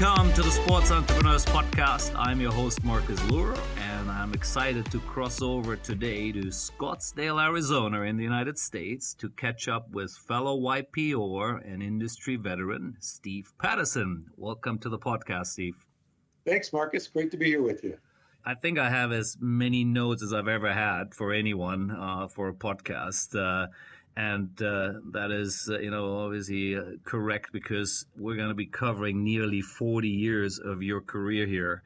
Welcome to the Sports Entrepreneurs Podcast. I'm your host, Marcus Luer, and I'm excited to cross over today to Scottsdale, Arizona in the United States to catch up with fellow YPOer and industry veteran, Steve Patterson. Welcome to the podcast, Steve. Thanks, Marcus. Great to be here with you. I think I have as many notes as I've ever had for anyone for a podcast. And that is, obviously correct because we're going to be covering nearly 40 years of your career here.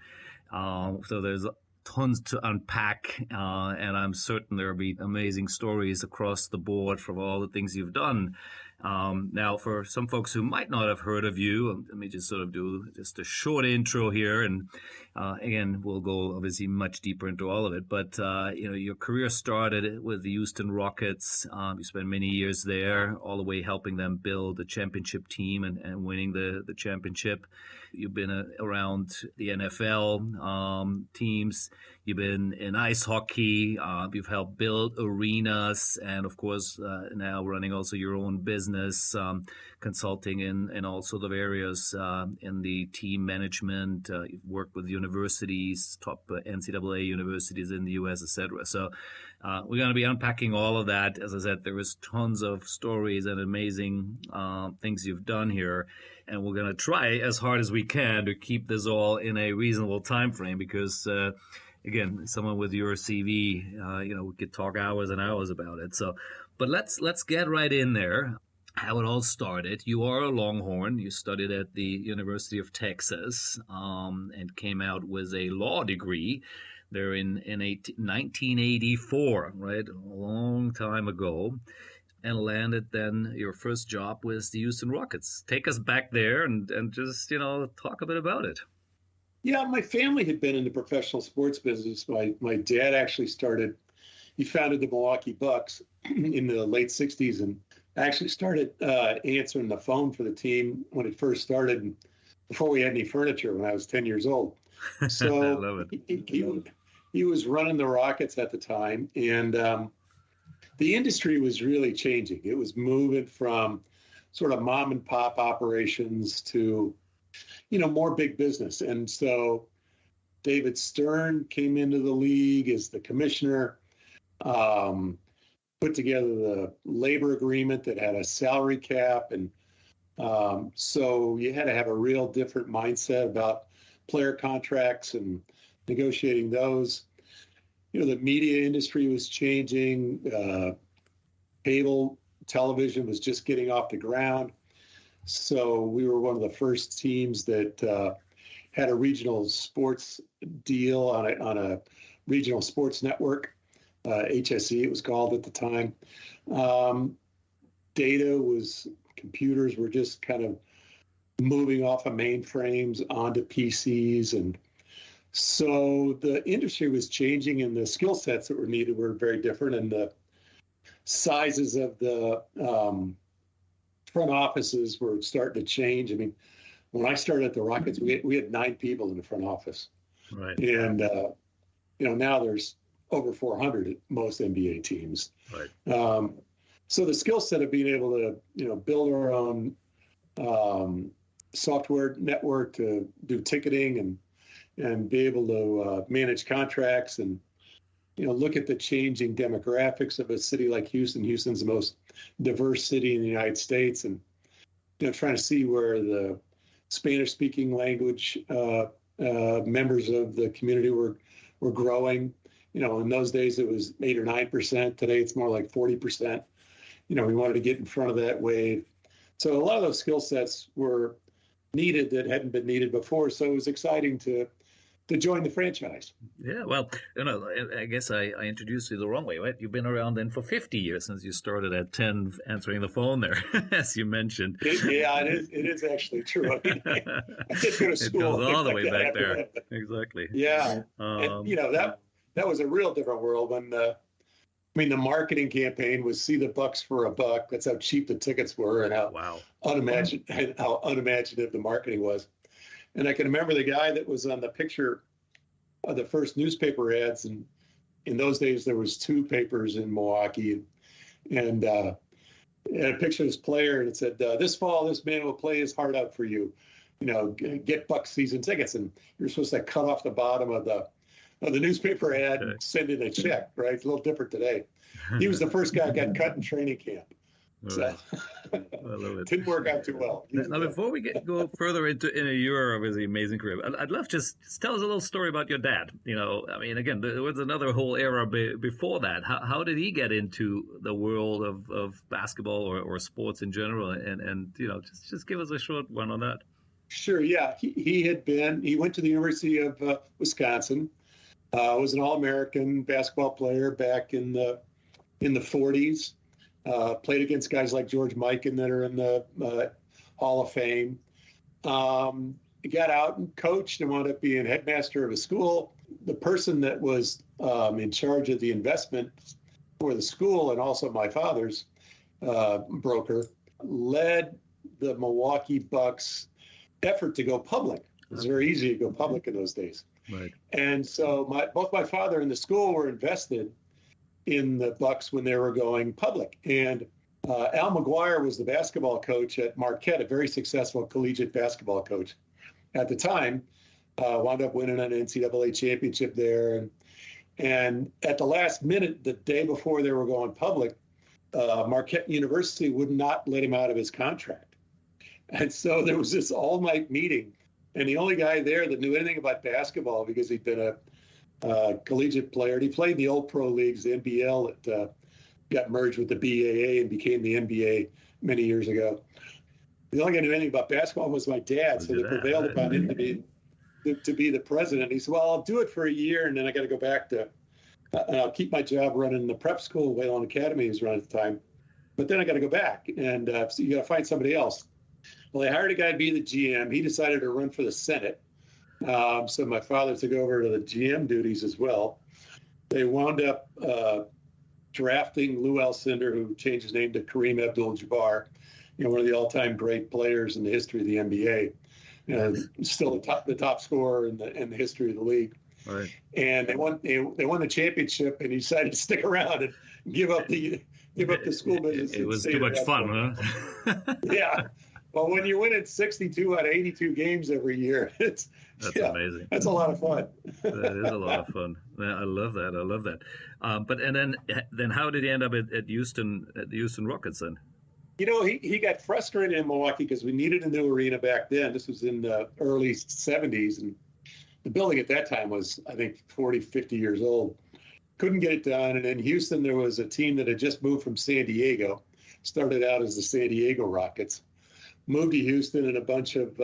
So there's tons to unpack, and I'm certain there will be amazing stories across the board from all the things you've done. Now, for some folks who might not have heard of you, let me just sort of do just a short intro here. And again, we'll go obviously much deeper into all of it. But, your career started with the Houston Rockets. You spent many years there, all the way helping them build the championship team and winning the championship. You've been around the NFL teams. You've been in ice hockey. You've helped build arenas, and of course, now running also your own business, consulting in all sort of areas in the team management. You've worked with universities, top NCAA universities in the U.S., etc. So we're going to be unpacking all of that. As I said, there is tons of stories and amazing things you've done here, and we're going to try as hard as we can to keep this all in a reasonable time frame because. Again, someone with your CV, we could talk hours and hours about it. So, but let's get right in there. How it all started. You are a Longhorn. You studied at the University of Texas and came out with a law degree there in 1984, right? A long time ago. And landed then your first job with the Houston Rockets. Take us back there and just, talk a bit about it. Yeah, my family had been in the professional sports business. My dad actually he founded the Milwaukee Bucks in the late 60s and actually started answering the phone for the team when it first started, before we had any furniture when I was 10 years old. So I love it. He was running the Rockets at the time, and the industry was really changing. It was moving from sort of mom and pop operations to more big business. And so David Stern came into the league as the commissioner, put together the labor agreement that had a salary cap. And so you had to have a real different mindset about player contracts and negotiating those. The media industry was changing. Cable television was just getting off the ground. So we were one of the first teams that had a regional sports deal on a regional sports network, HSE it was called at the time. Computers were just kind of moving off of mainframes onto PCs. And so the industry was changing and the skill sets that were needed were very different. And the sizes of the front offices were starting to change. I mean, when I started at the Rockets, we had 9 people in the front office. Right. And, now there's over 400 at most NBA teams. Right. So the skill set of being able to, build our own software network to do ticketing and be able to manage contracts and, look at the changing demographics of a city like Houston. Houston's the most diverse city in the United States, and trying to see where the Spanish-speaking language members of the community were growing. In those days it was 8 or 9%. Today it's more like 40%. We wanted to get in front of that wave. So a lot of those skill sets were needed that hadn't been needed before. So it was exciting to join the franchise. Yeah, well, I guess I introduced you the wrong way, right? You've been around then for 50 years since you started at 10 answering the phone there, as you mentioned. It is actually true. I did go to school. It goes all the way back there. Exactly. Yeah. And, that was a real different world when the marketing campaign was see the Bucks for a buck. That's how cheap the tickets were and how unimaginative the marketing was. And I can remember the guy that was on the picture of the first newspaper ads. And in those days, there was 2 papers in Milwaukee. And had a picture of this player, and it said, this fall, this man will play his heart out for you. get Buck season tickets, and you're supposed to cut off the bottom of the newspaper ad and send in a check, right? It's a little different today. He was the first guy that got cut in training camp. So I love it. Didn't work out too well. Now, before we go further into your obviously amazing career, I'd love just tell us a little story about your dad. I mean, again, there was another whole era before that. How did he get into the world of basketball or sports in general? And just give us a short one on that. Sure. Yeah, he went to the University of Wisconsin. Was an All-American basketball player back in the 40s. Played against guys like George Mikan that are in the Hall of Fame. He got out and coached and wound up being headmaster of a school. The person that was in charge of the investment for the school, and also my father's broker, led the Milwaukee Bucks effort to go public. It was very easy to go public in those days. Right. And so both my father and the school were invested in the Bucks when they were going public. And Al McGuire was the basketball coach at Marquette, a very successful collegiate basketball coach at the time. Wound up winning an NCAA championship there. And at the last minute, the day before they were going public, Marquette University would not let him out of his contract. And so there was this all-night meeting. And the only guy there that knew anything about basketball, because he'd been a collegiate player, and he played in the old pro leagues, the NBL, that got merged with the BAA and became the NBA many years ago. The only guy who knew anything about basketball was my dad, so they prevailed upon him to be the president. He said, well, I'll do it for a year, and then I got to go back to, and I'll keep my job running the prep school Wayland Academy he was running at the time, but then I got to go back, and so you got to find somebody else. Well, they hired a guy to be the GM. He decided to run for the Senate. So my father took over to the GM duties as well. They wound up drafting Lou Alcindor, who changed his name to Kareem Abdul-Jabbar, one of the all-time great players in the history of the NBA. Still the top scorer in the history of the league. Right. And they won the championship, and he decided to stick around and give up the school business. It was too much fun, huh? Yeah. Well, when you're winning 62 out of 82 games every year, that's amazing. That's a lot of fun. That is a lot of fun. I love that. But then how did he end up at the Houston Rockets then? He got frustrated in Milwaukee because we needed a new arena back then. This was in the early 70s, and the building at that time was, I think, 40, 50 years old. Couldn't get it done. And in Houston, there was a team that had just moved from San Diego, started out as the San Diego Rockets. Moved to Houston, and a bunch of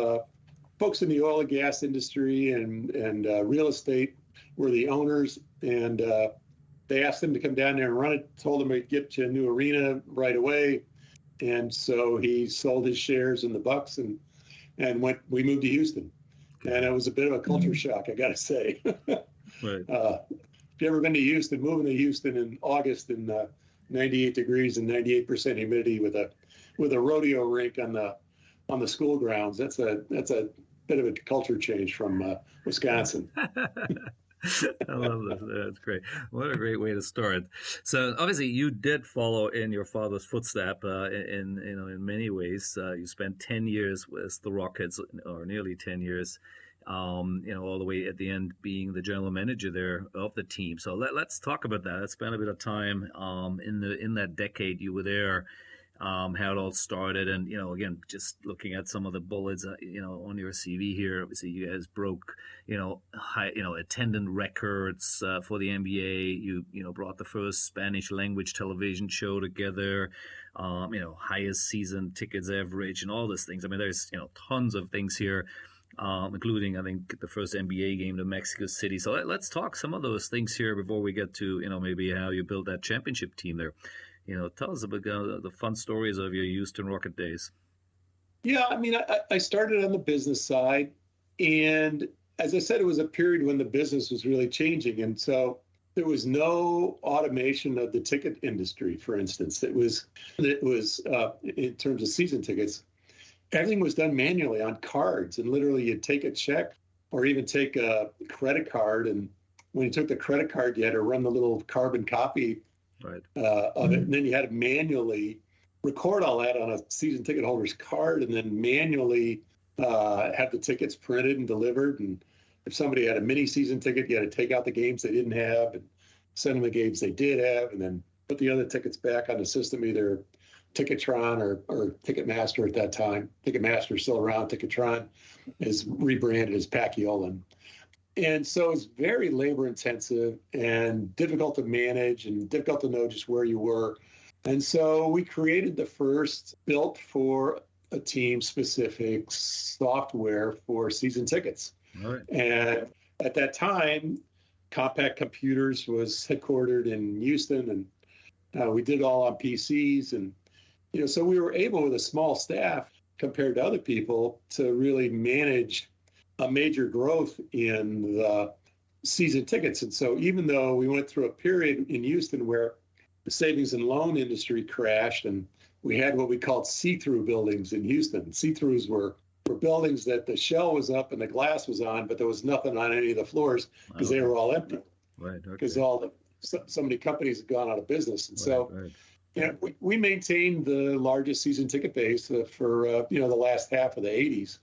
folks in the oil and gas industry and real estate were the owners. And they asked him to come down there and run it, told him we'd get you a new arena right away. And so he sold his shares in the Bucks and we moved to Houston. And it was a bit of a culture shock, I got to say. Right. If you've ever been to Houston, moving to Houston in August in 98 degrees and 98% humidity with a rodeo rink on the school grounds, that's a bit of a culture change from Wisconsin. I love this. That's great. What a great way to start. So obviously you did follow in your father's footstep in many ways. You spent 10 years with the Rockets, or nearly 10 years, all the way at the end being the general manager there of the team. So let's talk about that. Let's spend a bit of time in that decade you were there. How it all started, and again, just looking at some of the bullets, on your CV here. Obviously, you guys broke, high, attendance records for the NBA. You brought the first Spanish language television show together. Highest season tickets average, and all these things. I mean, there's tons of things here, including I think the first NBA game to Mexico City. So let's talk some of those things here before we get to maybe how you built that championship team there. Tell us about the fun stories of your Houston Rocket days. Yeah, I mean, I started on the business side. And as I said, it was a period when the business was really changing. And so there was no automation of the ticket industry, for instance. It was in terms of season tickets, everything was done manually on cards. And literally you'd take a check or even take a credit card. And when you took the credit card, you had to run the little carbon copy of it, and then you had to manually record all that on a season ticket holder's card, and then manually have the tickets printed and delivered. And if somebody had a mini season ticket, you had to take out the games they didn't have and send them the games they did have, and then put the other tickets back on the system, either Ticketron or Ticketmaster at that time. Ticketmaster is still around. Ticketron is rebranded as Paciolan. And so it's very labor intensive and difficult to manage and difficult to know just where you were. And so we created the first built for a team specific software for season tickets. All right. And at that time, Compact Computers was headquartered in Houston, and we did it all on PCs. And, so we were able with a small staff compared to other people to really manage a major growth in the season tickets. And so even though we went through a period in Houston where the savings and loan industry crashed, and we had what we called see-through buildings in Houston. See-throughs were buildings that the shell was up and the glass was on, but there was nothing on any of the floors because they were all empty. Right. Because so many companies had gone out of business. And we maintained the largest season ticket base for the last half of the 80s,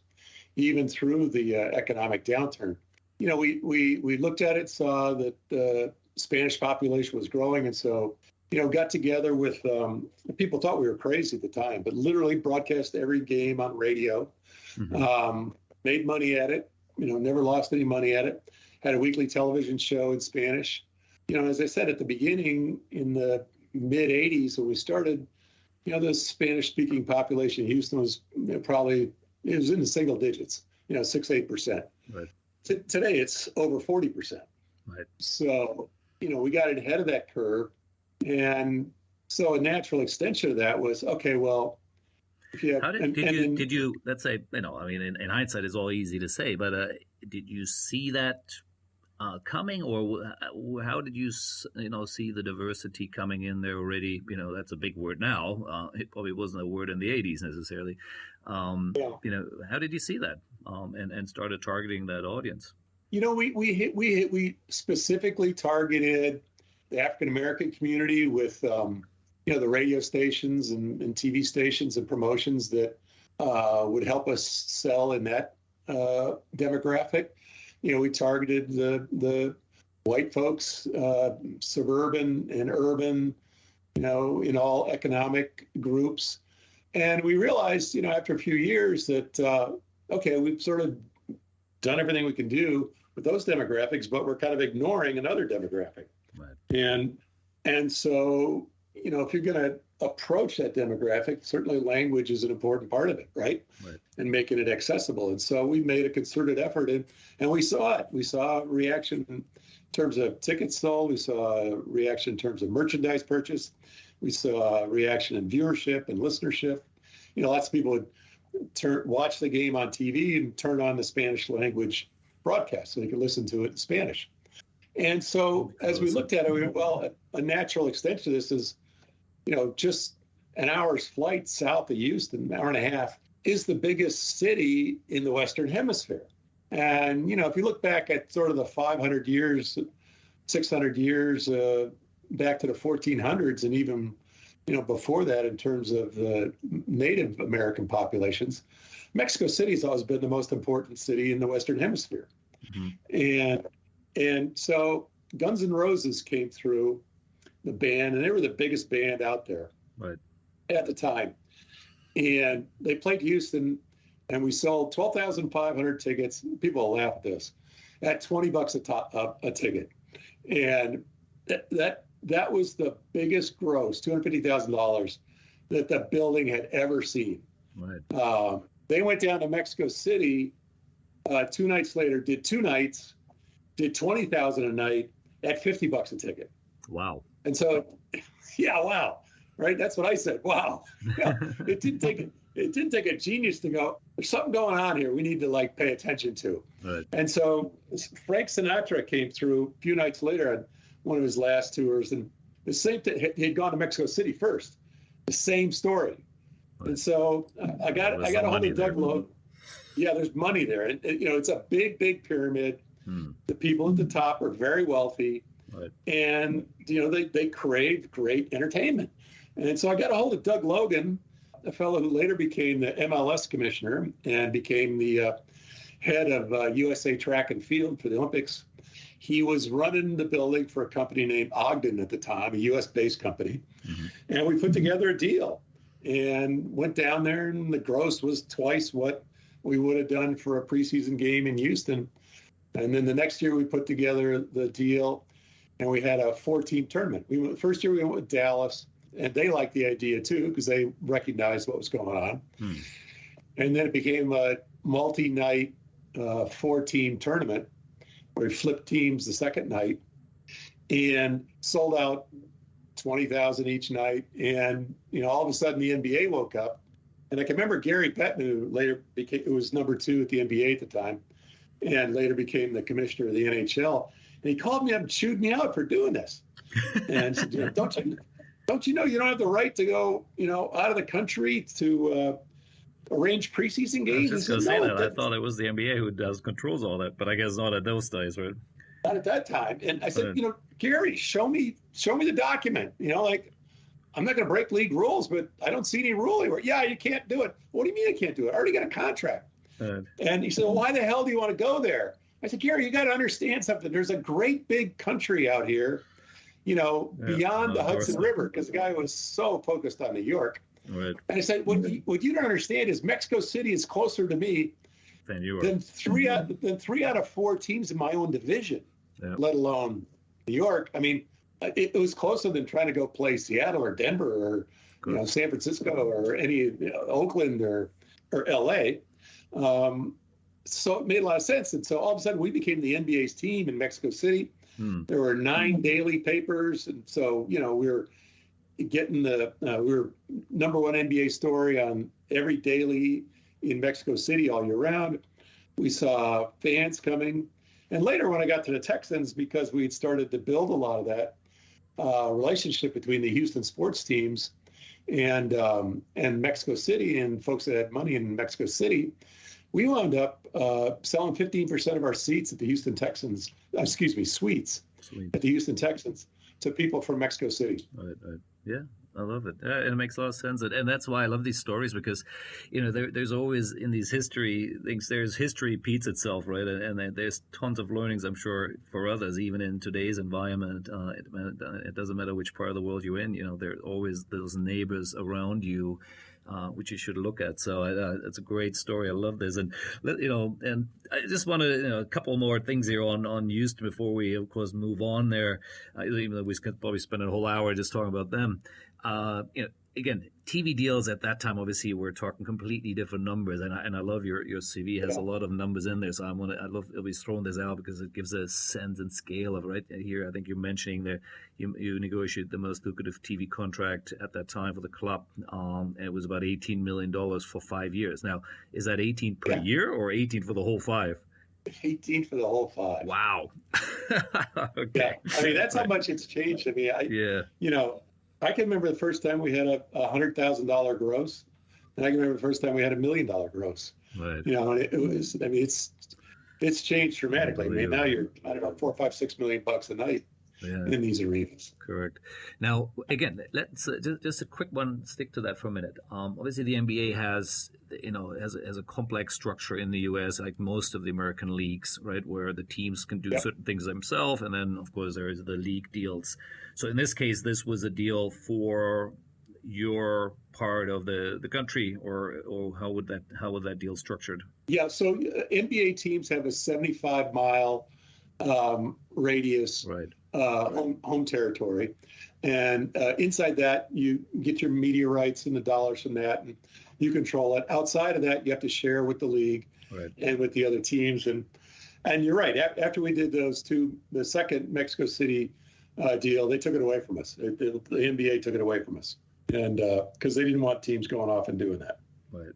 even through the economic downturn. We looked at it, saw that the Spanish population was growing, and so got together with people thought we were crazy at the time, but literally broadcast every game on radio, made money at it, never lost any money at it, had a weekly television show in Spanish. As I said at the beginning, in the mid 80s when we started, the Spanish speaking population in Houston was it was in the single digits, 6-8%. Right. Today it's over 40%. Right. So, we got ahead of that curve. And so a natural extension of that was, okay, well, if you have, did you, let's say, in hindsight it's all easy to say, but did you see that coming, or how did you, see the diversity coming in there already? That's a big word now. It probably wasn't a word in the 80s necessarily. How did you see that and started targeting that audience? We specifically targeted the African-American community with, the radio stations and TV stations and promotions that would help us sell in that demographic. We targeted the white folks, suburban and urban, in all economic groups. And we realized, after a few years that, we've sort of done everything we can do with those demographics, but we're kind of ignoring another demographic. Right. And so, if you're going to approach that demographic, certainly language is an important part of it, right? And making it accessible. And so we made a concerted effort, and we saw it. We saw a reaction in terms of tickets sold. We saw a reaction in terms of merchandise purchase. We saw a reaction in viewership and listenership. Lots of people would watch the game on TV and turn on the Spanish language broadcast so they could listen to it in Spanish. And so as we looked at it, we went, well, a natural extension of this is, just an hour's flight south of Houston, an hour and a half, is the biggest city in the Western Hemisphere. And, if you look back at sort of the 500 years, 600 years, back to the 1400s, and even, before that in terms of the Native American populations, Mexico City has always been the most important city in the Western Hemisphere. And so Guns N' Roses came through, the band, and they were the biggest band out there at the time. And they played Houston, and we sold 12,500 tickets. People will laugh at this, at $20 a ticket. And that was the biggest gross, $250,000 that the building had ever seen. Right. They went down to Mexico City 2 nights later, did 2 nights, did $20,000 a night at $50 a ticket. Wow. And so, wow, right? That's what I said. Wow. Yeah, it didn't take a genius to go, there's something going on here we need to pay attention to. Right. And so Frank Sinatra came through a few nights later on one of his last tours, and the same thing, he had gone to Mexico City first, the same story. Right. And so I got a hold of Doug Logan. Yeah, there's money there. And, it's a big pyramid. The people at the top are very wealthy. Right. And, they crave great entertainment. And so I got a hold of Doug Logan a fellow who later became the MLS commissioner and became the head of USA Track and Field for the Olympics. He was running the building for a company named Ogden at the time, a US-based company. Mm-hmm. And we put together a deal and went down there, and the gross was twice what we would have done for a preseason game in Houston. And then the next year we put together the deal, and we had a 4-team tournament. First year we went with Dallas, and they liked the idea too because they recognized what was going on. Hmm. And then it became a multi-night 4-team tournament where we flipped teams the second night and sold out 20,000 each night. And, all of a sudden the NBA woke up. And I can remember Gary Bettman, who later was number 2 at the NBA at the time, and later became the commissioner of the NHL. And he called me up and chewed me out for doing this. And said, don't you know you don't have the right to go, out of the country to arrange preseason games? I was just going to say that. I thought it was the NBA who controls all that, but I guess not at those days, right? Not at that time. And I said, Gary, show me the document. I'm not going to break league rules, but I don't see any rule anywhere. Yeah, you can't do it. What do you mean I can't do it? I already got a contract. And he said, well, why the hell do you want to go there? I said, Gary, you got to understand something. There's a great big country out here, beyond the Hudson River, because the guy was so focused on New York. Right. And I said, what you don't understand is Mexico City is closer to me than three out of 4 teams in my own division, let alone New York. I mean, it was closer than trying to go play Seattle or Denver or San Francisco or any Oakland or L.A. So it made a lot of sense. And so all of a sudden we became the NBA's team in Mexico City. There were 9 daily papers. And so, we were getting we were number 1 NBA story on every daily in Mexico City all year round. We saw fans coming. And later when I got to the Texans, because we had started to build a lot of that relationship between the Houston sports teams and Mexico City and folks that had money in Mexico City, we wound up selling 15% of our seats at the Houston Texans, suites at the Houston Texans to people from Mexico City. Right. Yeah, I love it. And it makes a lot of sense. And that's why I love these stories because, there's always in these history things, there's history repeats itself, right? And there's tons of learnings, I'm sure, for others, even in today's environment. It doesn't matter which part of the world you're in, there are always those neighbors around you, which you should look at. So it's a great story. I love this. And, and I just want to, a couple more things here on Houston before we, of course, move on there, even though we could probably spend a whole hour just talking about them. Again, TV deals at that time, obviously, we're talking completely different numbers. And I love your CV has a lot of numbers in there. So I love always throwing this out because it gives a sense and scale of right here. I think you're mentioning that you negotiated the most lucrative TV contract at that time for the club. And it was about $18 million for 5 years. Now, is that 18 per year or 18 for the whole 5? 18 for the whole 5. Wow. Okay. Yeah. I mean, that's how much it's changed. I mean, I can remember the first time we had a $100,000 gross, and I can remember the first time we had $1 million gross. Right. And it was. I mean, it's changed dramatically. I mean, now you're $4, $5, $6 million a night in these arenas. Correct. Now, again, let's just a quick one. Stick to that for a minute. Obviously, the NBA has a complex structure in the U.S. like most of the American leagues, right, where the teams can do certain things themselves, and then of course there is the league deals. So in this case, this was a deal for your part of the country, or how would that deal structured? Yeah, so NBA teams have a 75-mile radius home territory, and inside that you get your media rights and the dollars from that, and you control it. Outside of that, you have to share with the league and with the other teams. And you're right. After we did the second Mexico City deal, they took it away from us. The NBA took it away from us, and because they didn't want teams going off and doing that. Right.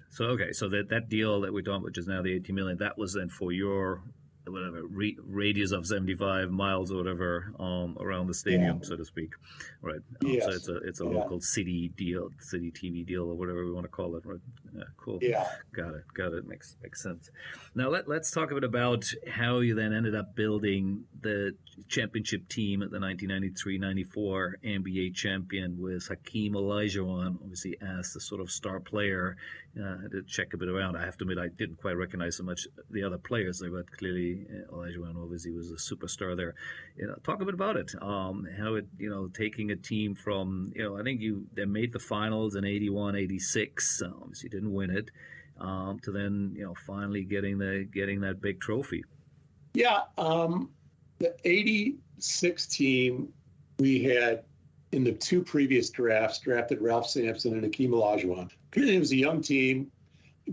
So so that deal that we're talking about, which is now the $18 million, that was then for your whatever radius of 75 miles or whatever around the stadium, so to speak, right? So Yes. it's a local city deal, city TV deal, or whatever we want to call it, right? Yeah, cool. Yeah. Got it. Makes sense. Now let's talk a bit about how you then ended up building the championship team at the 1993-94 NBA champion with Hakeem Olajuwon, obviously as the sort of star player. I had to check a bit around. I have to admit, I didn't quite recognize so much the other players there, but clearly Olajuwon obviously was a superstar there. Talk a bit about it. How it, taking a team from, I think they made the finals in 81, 86. Obviously didn't win it. To then, finally getting that big trophy. Yeah. The 86 team, we had in the two previous drafts drafted Ralph Sampson and Hakeem Olajuwon. It was a young team,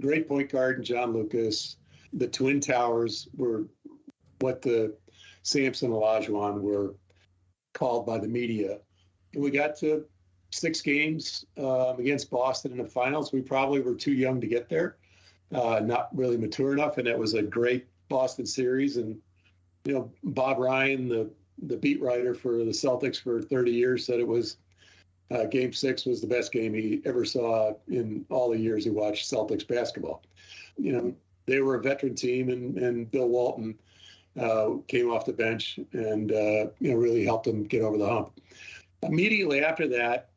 great point guard and John Lucas. The Twin Towers were what the Sampson and Olajuwon were called by the media. And we got to 6 games against Boston in the finals. We probably were too young to get there, not really mature enough. And it was a great Boston series. And, Bob Ryan, the beat writer for the Celtics for 30 years, said it was Game 6 was the best game he ever saw in all the years he watched Celtics basketball. They were a veteran team, and Bill Walton came off the bench and really helped them get over the hump. Immediately after that,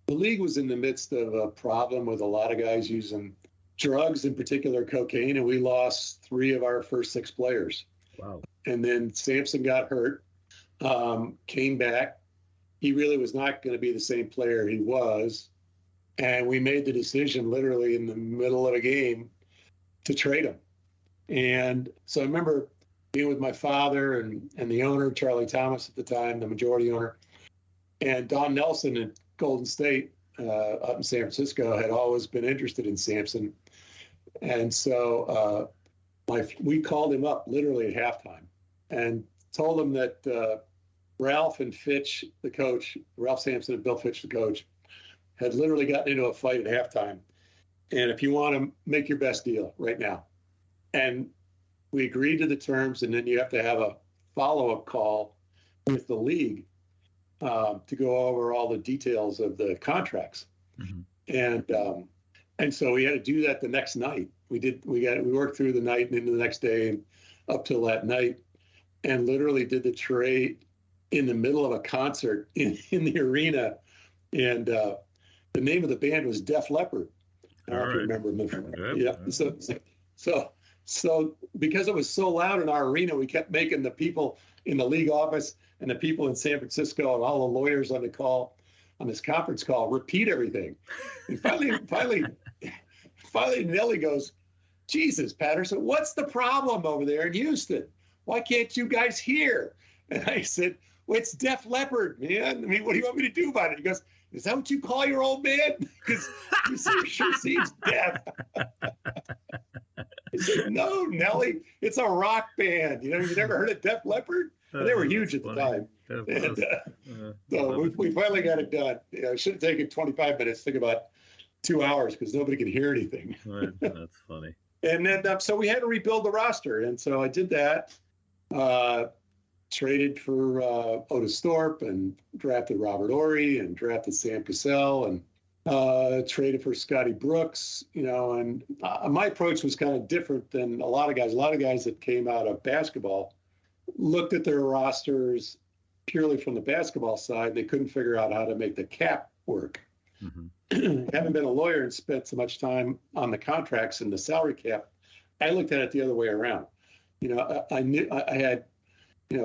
the league was in the midst of a problem with a lot of guys using drugs, in particular cocaine, and we lost 3 of our first 6 players. Wow. And then Sampson got hurt, came back. He really was not going to be the same player he was. And we made the decision literally in the middle of a game to trade him. And so I remember being with my father and the owner, Charlie Thomas at the time, the majority owner, and Don Nelson at Golden State up in San Francisco had always been interested in Sampson. And so we called him up literally at halftime and told him that Ralph and Fitch, the coach, Ralph Sampson and Bill Fitch, the coach, had literally gotten into a fight at halftime. And if you want to make your best deal right now. And we agreed to the terms, and then you have to have a follow-up call with the league to go over all the details of the contracts. Mm-hmm. And so we had to do that the next night. We worked through the night and into the next day and up till that night, and literally did the trade in the middle of a concert in the arena. And the name of the band was Def Leppard. I don't know if you remember them. Yeah. So because it was so loud in our arena, we kept making the people in the league office and the people in San Francisco and all the lawyers on this conference call repeat everything. And finally Nelly goes, "Jesus, Patterson, what's the problem over there in Houston? Why can't you guys hear?" And I said, "Well, it's Def Leppard, man. I mean, what do you want me to do about it?" He goes, "Is that what you call your old man? Because he sure seems deaf." I said, "No, Nelly, it's a rock band. You never heard of Def Leppard?" And they were huge at the time. So we finally got it done. It should have taken 25 minutes. Took about 2 hours because nobody could hear anything. Right. That's funny. And then so we had to rebuild the roster, and so I did that. Traded for Otis Thorpe and drafted Robert Horry and drafted Sam Cassell and traded for Scotty Brooks, and my approach was kind of different than a lot of guys. A lot of guys that came out of basketball looked at their rosters purely from the basketball side. They couldn't figure out how to make the cap work. Mm-hmm. Having been a lawyer and spent so much time on the contracts and the salary cap, I looked at it the other way around. I knew I had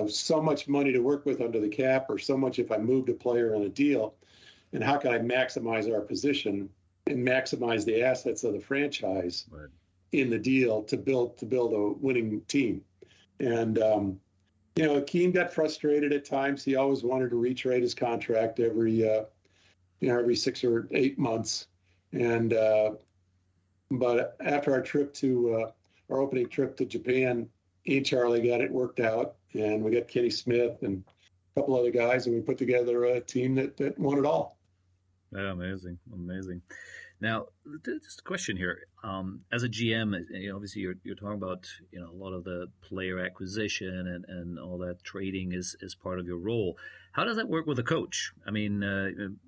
so much money to work with under the cap, or so much if I moved a player on a deal, and how can I maximize our position and maximize the assets of the franchise in the deal to build a winning team. And Hakeem got frustrated at times. He always wanted to retrade his contract every 6 or 8 months. And but after our opening trip to Japan, he and Charlie got it worked out, and we got Kenny Smith and a couple other guys, and we put together a team that won it all. Yeah, amazing. Now, just a question here. As a GM, obviously you're talking about a lot of the player acquisition and all that trading is part of your role. How does that work with a coach? I mean, in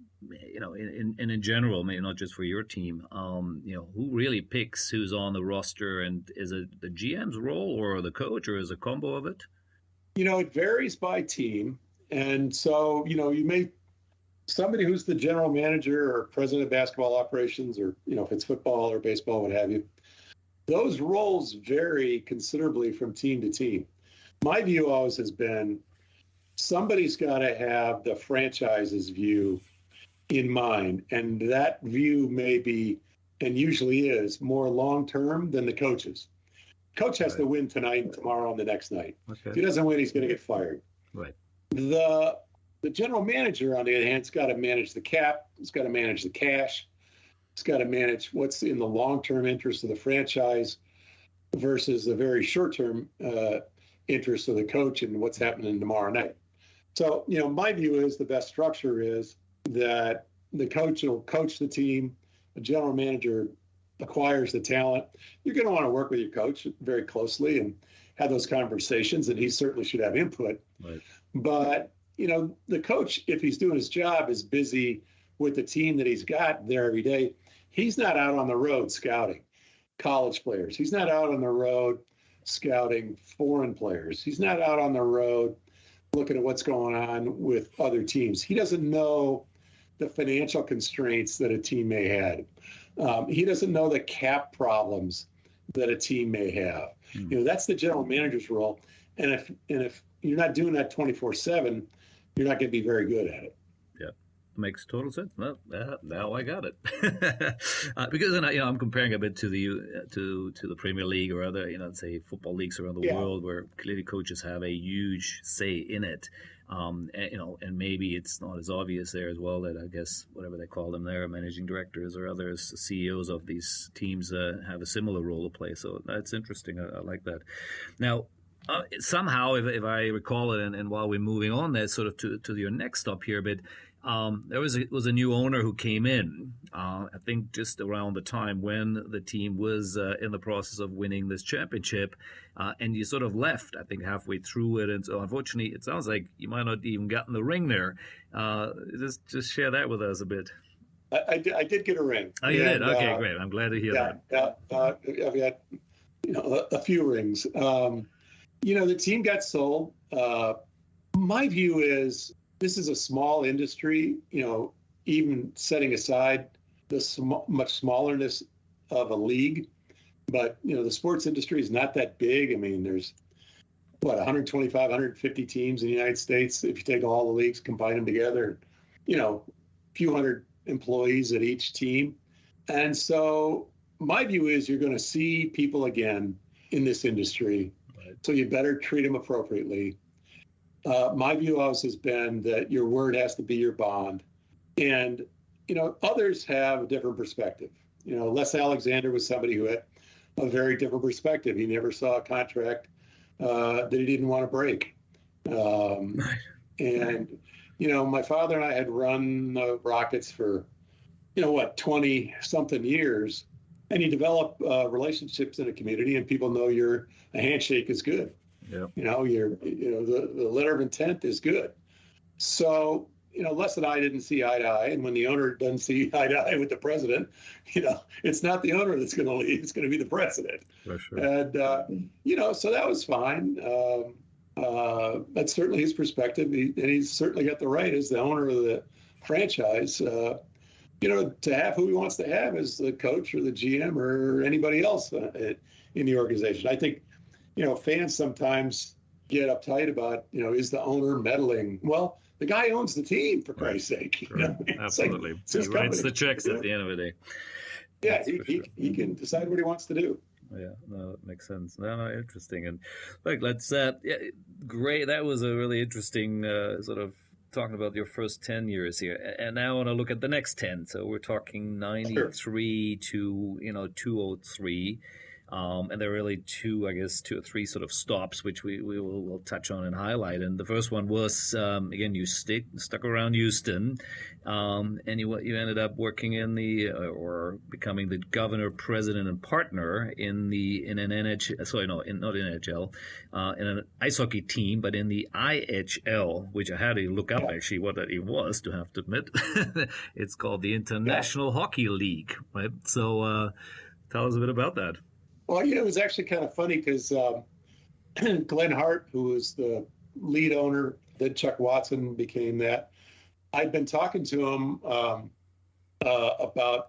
general, maybe not just for your team. Who really picks who's on the roster, and is it the GM's role or the coach, or is a combo of it? It varies by team, and so you may somebody who's the general manager or president of basketball operations, or if it's football or baseball, what have you, those roles vary considerably from team to team. My view always has been somebody's got to have the franchise's view in mind, and that view may be, and usually is, more long-term than the coach's. Coach has to win tonight and tomorrow and the next night. Okay. If he doesn't win, he's going to get fired. Right. The general manager, on the other hand, has got to manage the cap. He's got to manage the cash. He's got to manage what's in the long-term interest of the franchise versus the very short-term interest of the coach and what's happening tomorrow night. So, my view is the best structure is that the coach will coach the team, the general manager acquires the talent. You're going to want to work with your coach very closely and have those conversations, and he certainly should have input. Right. But the coach, if he's doing his job, is busy with the team that he's got there every day. He's not out on the road scouting college players. He's not out on the road scouting foreign players. He's not out on the road looking at what's going on with other teams. He doesn't know the financial constraints that a team may have. He doesn't know the cap problems that a team may have. That's the general manager's role. And if you're not doing that 24/7, you're not going to be very good at it. Yeah, makes total sense. Well, now I got it. Because I'm comparing a bit to the Premier League or other say football leagues around the world, where clearly coaches have a huge say in it. And maybe it's not as obvious there as well that I guess whatever they call them there, managing directors or others, CEOs of these teams have a similar role to play. So that's interesting. I like that. Now, somehow, if I recall it, and while we're moving on there, sort of to your next stop here, but there was a new owner who came in, I think just around the time when the team was in the process of winning this championship, and you sort of left, I think, halfway through it. And so, unfortunately, it sounds like you might not even gotten the ring there. Just share that with us a bit. I did get a ring. Oh, you did? Okay, great. I'm glad to hear that. I've got a few rings. The team got sold. My view is this is a small industry, even setting aside the much smallerness of a league. But, the sports industry is not that big. I mean, there's, 125, 150 teams in the United States. If you take all the leagues, combine them together, a few hundred employees at each team. And so my view is you're going to see people again in this industry. So you better treat them appropriately. My view always has been that your word has to be your bond. And, others have a different perspective. Les Alexander was somebody who had a very different perspective. He never saw a contract that he didn't want to break. And, my father and I had run the Rockets for, 20-something years. And you develop relationships in a community, and people know a handshake is good. Yeah. The letter of intent is good. So, Les and I didn't see eye to eye. And when the owner doesn't see eye to eye with the president, it's not the owner that's going to leave. It's going to be the president. For sure. And, so that was fine. That's certainly his perspective. And he's certainly got the right as the owner of the franchise, to have who he wants to have as the coach or the GM or anybody else in the organization. I think, fans sometimes get uptight about, is the owner meddling? Well, the guy owns the team, for Christ's sake. Right. Absolutely. He writes the checks at the end of the day. Yeah, he can decide what he wants to do. Yeah, no, that makes sense. No, interesting. And look, let's, great. That was a really interesting sort of talking about your first 10 years here. And now I want to look at the next 10. So we're talking 93 to, 203. And there are really two, I guess, two or three sort of stops, which we'll touch on and highlight. And the first one was, again, you stuck around Houston, and you ended up working in or becoming the governor, president, and partner in an NHL, sorry, no, not NHL, in an ice hockey team, but in the IHL, which I had to look up actually what that even was, to have to admit. It's called the International Hockey League, right? So tell us a bit about that. Well, it was actually kind of funny because Glenn Hart, who was the lead owner, then Chuck Watson became that. I'd been talking to him about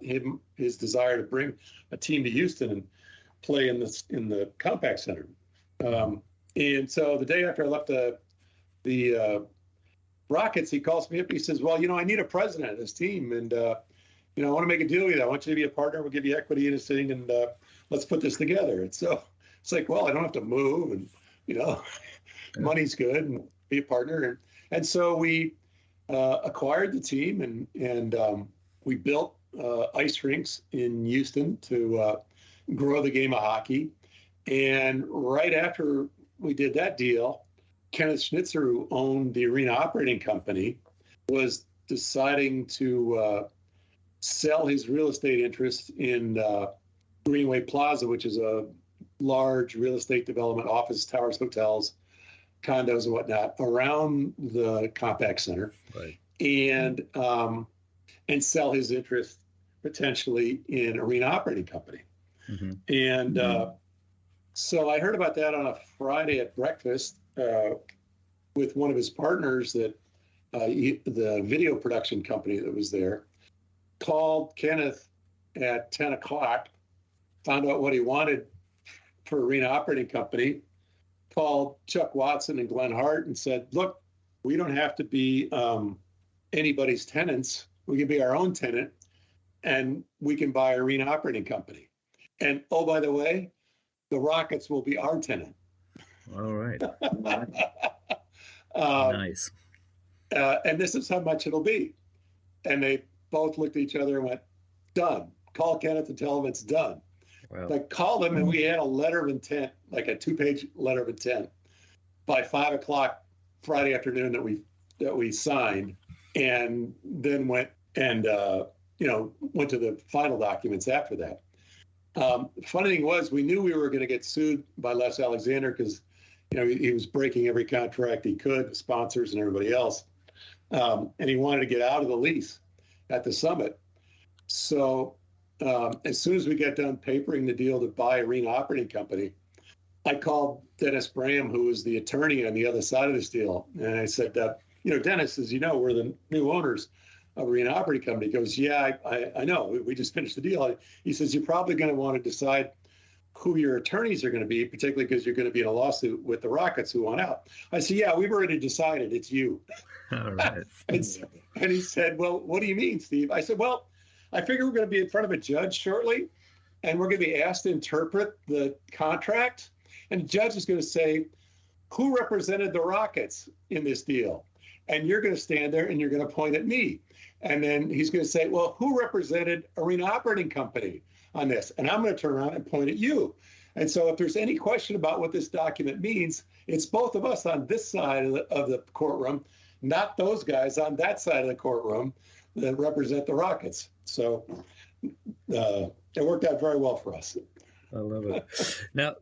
his desire to bring a team to Houston and play in the Compact Center. And so the day after I left the Rockets, he calls me up. He says, "Well, I need a president of this team, and I want to make a deal with you. I want you to be a partner. We'll give you equity in this thing, and let's put this together." And so it's like, well, I don't have to move, and money's good, and be a partner. And so we acquired the team, and we built ice rinks in Houston to grow the game of hockey. And right after we did that deal, Kenneth Schnitzer, who owned the Arena Operating Company, was deciding to sell his real estate interest in Greenway Plaza, which is a large real estate development, office towers, hotels, condos, and whatnot around the Compact Center, right. And sell his interest potentially in Arena Operating Company. Mm-hmm. And so I heard about that on a Friday at breakfast with one of his partners, that the video production company that was there, called Kenneth at 10 o'clock, found out what he wanted for Arena Operating Company, called Chuck Watson and Glenn Hart and said, "Look, we don't have to be anybody's tenants. We can be our own tenant, and we can buy Arena Operating Company. And oh, by the way, the Rockets will be our tenant." All right. Nice. And this is how much it'll be. And they both looked at each other and went, "Done. Call Kenneth and tell him it's done." Wow. I called him, and we had a letter of intent, like a 2-page letter of intent, by 5 o'clock Friday afternoon that we signed, and then went and went to the final documents after that. Funny thing was, we knew we were going to get sued by Les Alexander because he was breaking every contract he could, sponsors and everybody else, and he wanted to get out of the lease at the Summit. So as soon as we got done papering the deal to buy Arena Operating Company, I called Dennis Bram, who was the attorney on the other side of this deal, and I said, "Dennis, as you know, we're the new owners of Arena Operating Company." He goes, "Yeah, I know. We just finished the deal." He says, "You're probably going to want to decide who your attorneys are going to be, particularly because you're going to be in a lawsuit with the Rockets who want out." I said, "Yeah, we've already decided. It's you." All right. And he said, "Well, what do you mean, Steve?" I said, "Well, I figure we're going to be in front of a judge shortly, and we're going to be asked to interpret the contract. And the judge is going to say, who represented the Rockets in this deal? And you're going to stand there and you're going to point at me. And then he's going to say, well, who represented Arena Operating Company on this? And I'm going to turn around and point at you. And so if there's any question about what this document means, it's both of us on this side of the courtroom, not those guys on that side of the courtroom that represent the Rockets." So it worked out very well for us. I love it. Now,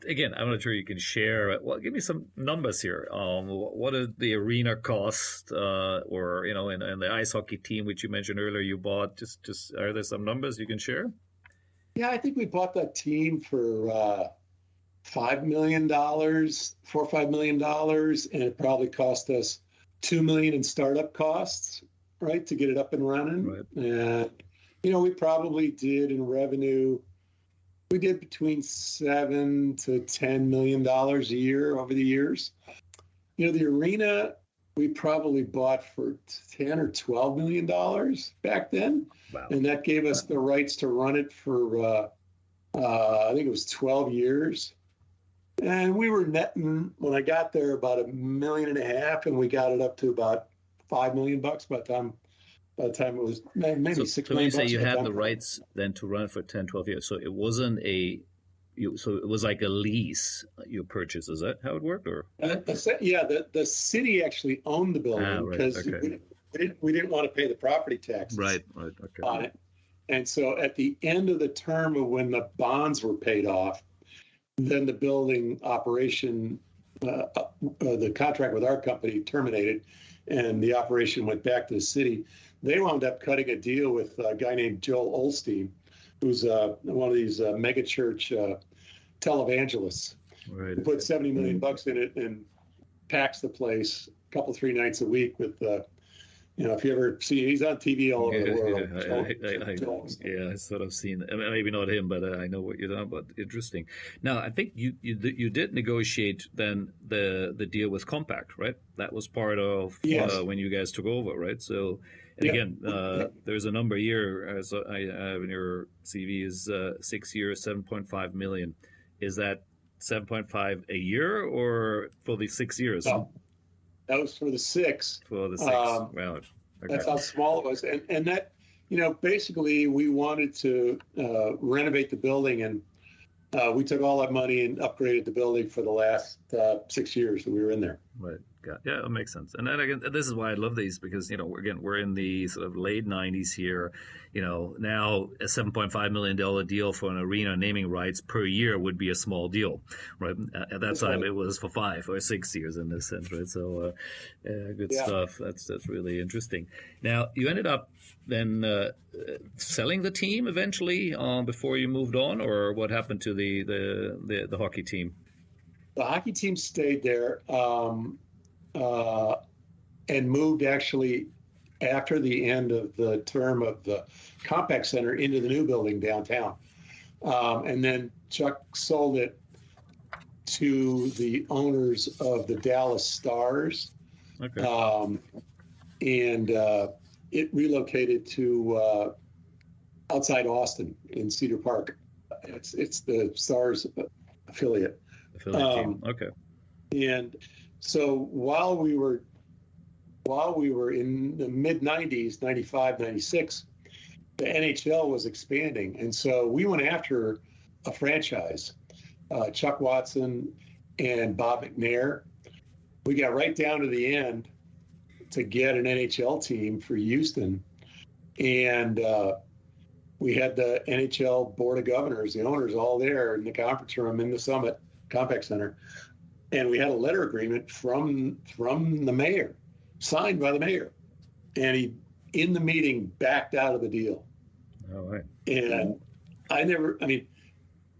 again, I'm not sure you can share. Well, give me some numbers here. What did the arena cost, or in the ice hockey team which you mentioned earlier you bought? Just are there some numbers you can share? Yeah, I think we bought that team for $4 or $5 million, and it probably cost us $2 million in startup costs, right, to get it up and running. Right. And we probably did in revenue. We did between $7 to $10 million a year over the years. The arena we probably bought for $10 or $12 million back then. Wow. And that gave us the rights to run it for, I think it was 12 years. And we were netting, when I got there, about $1.5 million, and we got it up to about $5 million by the time it was maybe $6 million. So you say you had the rights then to run it for 10, 12 years. So it wasn't a so it was like a lease you purchased. Is that how it worked, or? The city actually owned the building Right. because Okay. we didn't want to pay the property taxes Right. Right. Okay. on it. And so at the end of the term of when the bonds were paid off, then the building operation, the contract with our company terminated, and the operation went back to the city. They wound up cutting a deal with a guy named Joel Olstein, who's one of these mega church televangelists. Right. He put $70 million in it and packs the place a couple, 3 nights a week with if you ever see, he's on TV all over the world. I sort of seen, maybe not him, but I know what you're talking about. Interesting. Now, I think you did negotiate then the deal with Compact, right? That was part of when you guys took over, right? So, and again, there's a number here, as I have in your CV, is 6 years, 7.5 million. Is that 7.5 a year or for the 6 years? No. That was for the 6. For the 6. Well, okay. That's how small it was. And that, basically we wanted to renovate the building, and we took all that money and upgraded the building for the last 6 years that we were in there. Right. Yeah, that makes sense. And then again, this is why I love these, because we're in the sort of late '90s here. Now a $7.5 million deal for an arena naming rights per year would be a small deal, right? At that time, it was for 5 or 6 years in this sense, right? So, good stuff. That's really interesting. Now you ended up then selling the team eventually before you moved on, or what happened to the hockey team? The hockey team stayed there. And moved actually after the end of the term of the Compact Center into the new building downtown. And then Chuck sold it to the owners of the Dallas Stars. Okay. And it relocated to outside Austin in Cedar Park. It's the Stars affiliate. Team. Okay. And so while we were in the mid 90s, 95, 96, the NHL was expanding. And so we went after a franchise, Chuck Watson and Bob McNair. We got right down to the end to get an NHL team for Houston. And we had the NHL Board of Governors, the owners, all there in the conference room in the Summit Compact Center. And we had a letter agreement from the mayor, signed by the mayor. And he, in the meeting, backed out of the deal. All right. And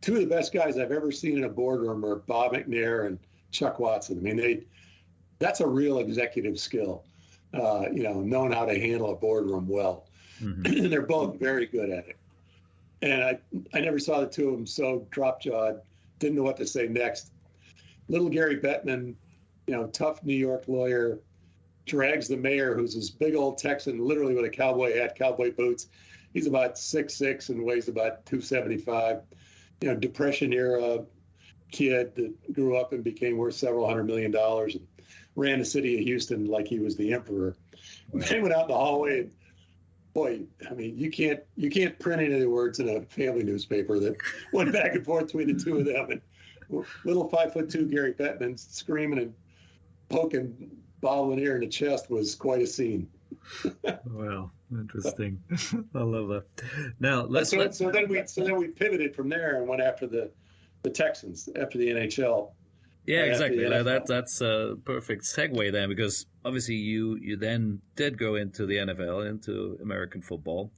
two of the best guys I've ever seen in a boardroom are Bob McNair and Chuck Watson. I mean, that's a real executive skill, knowing how to handle a boardroom well. Mm-hmm. And they're both very good at it. And I never saw the two of them so drop-jawed, didn't know what to say next. Little Gary Bettman, tough New York lawyer, drags the mayor, who's this big old Texan, literally with a cowboy hat, cowboy boots. He's about 6'6" and weighs about 275. Depression era kid that grew up and became worth several $100 million and ran the city of Houston like he was the emperor. Wow. They went out in the hallway and, boy, you can't print any of the words in a family newspaper that went back and forth between the two of them. And little 5'2" Gary Bettman screaming and poking Bob Lanier in the chest was quite a scene. Wow, interesting. I love that. Now so then we pivoted from there and went after the Texans after the NHL. Yeah, exactly. That's a perfect segue then, because obviously you then did go into the NFL, into American football,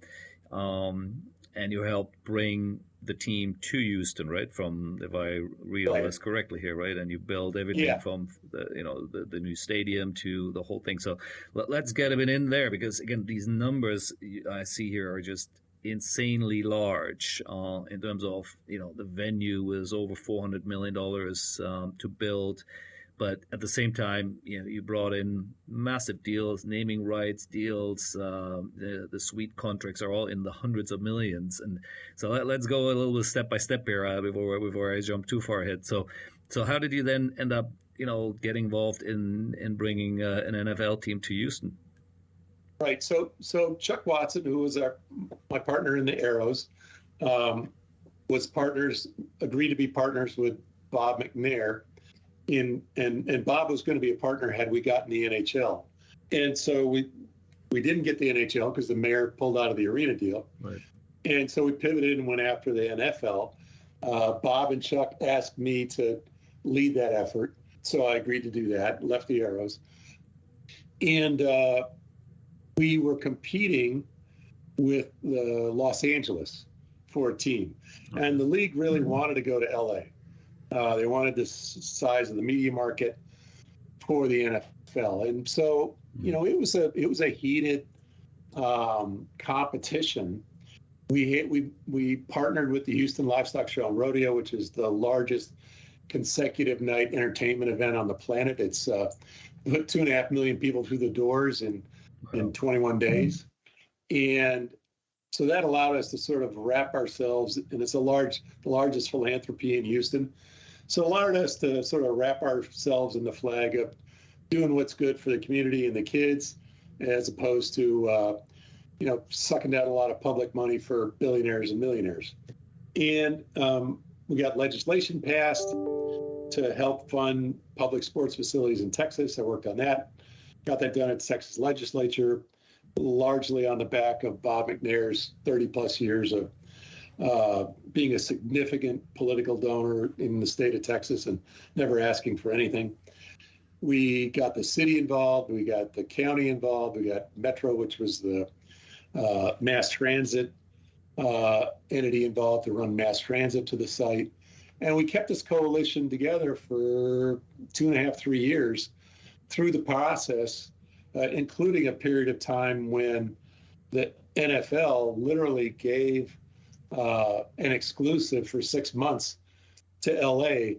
and you helped bring the team to Houston, right? From, if I read this correctly here, right? And you build everything from the new stadium to the whole thing. So let's get a bit in there, because again, these numbers I see here are just insanely large in terms of, the venue was over $400 million to build. But at the same time, you brought in massive deals, naming rights deals. The suite contracts are all in the hundreds of millions. And so let's go a little bit step by step here before I jump too far ahead. So how did you then end up, getting involved in bringing an NFL team to Houston? Right. So Chuck Watson, who was my partner in the Arrows, agreed to be partners with Bob McNair and Bob was going to be a partner had we gotten the NHL. And so we didn't get the NHL because the mayor pulled out of the arena deal. Right. And so we pivoted and went after the NFL. Bob and Chuck asked me to lead that effort. So I agreed to do that, left the Arrows. And we were competing with the Los Angeles for a team. Okay. And the league really wanted to go to LA. They wanted the size of the media market for the NFL. And so, you know, it was a heated competition. We partnered with the Houston Livestock Show and Rodeo, which is the largest consecutive night entertainment event on the planet. It's put 2.5 million people through the doors in 21 days. And so that allowed us to sort of wrap ourselves, and it's the largest philanthropy in Houston. So it allowed us to sort of wrap ourselves in the flag of doing what's good for the community and the kids, as opposed to, sucking down a lot of public money for billionaires and millionaires. And we got legislation passed to help fund public sports facilities in Texas. I worked on that, got that done at the Texas legislature, largely on the back of Bob McNair's 30 plus years of being a significant political donor in the state of Texas and never asking for anything. We got the city involved, we got the county involved, we got Metro, which was the mass transit entity involved to run mass transit to the site. And we kept this coalition together for 2.5, 3 years through the process, including a period of time when the NFL literally gave an exclusive for 6 months to LA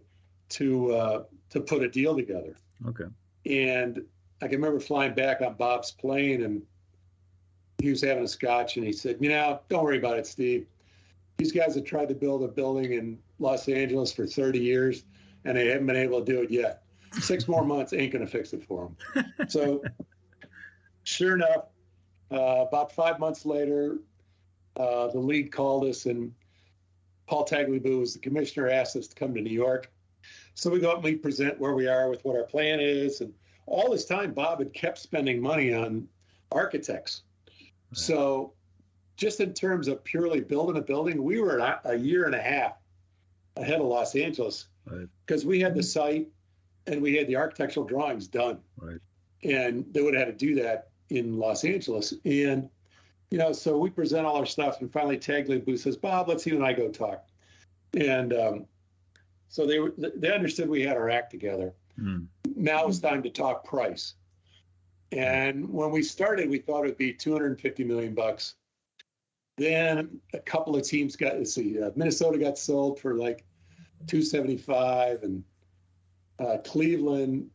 to put a deal together. Okay. And I can remember flying back on Bob's plane, and he was having a scotch, and he said, don't worry about it, Steve. These guys have tried to build a building in Los Angeles for 30 years, and they haven't been able to do it yet. 6 more months ain't going to fix it for them. So sure enough, about 5 months later, the league called us, and Paul Tagliabue was the commissioner, asked us to come to New York. So we go up and we present where we are with what our plan is. And all this time, Bob had kept spending money on architects. Right. So just in terms of purely building a building, we were a year and a half ahead of Los Angeles because we had the site and we had the architectural drawings done. Right. And they would have had to do that in Los Angeles. And, so we present all our stuff, and finally Tagliabue says, Bob, let's you and I go talk. And so they understood we had our act together. Now it's time to talk price. And when we started, we thought it would be $250 million. Then a couple of teams Minnesota got sold for like $275, and Cleveland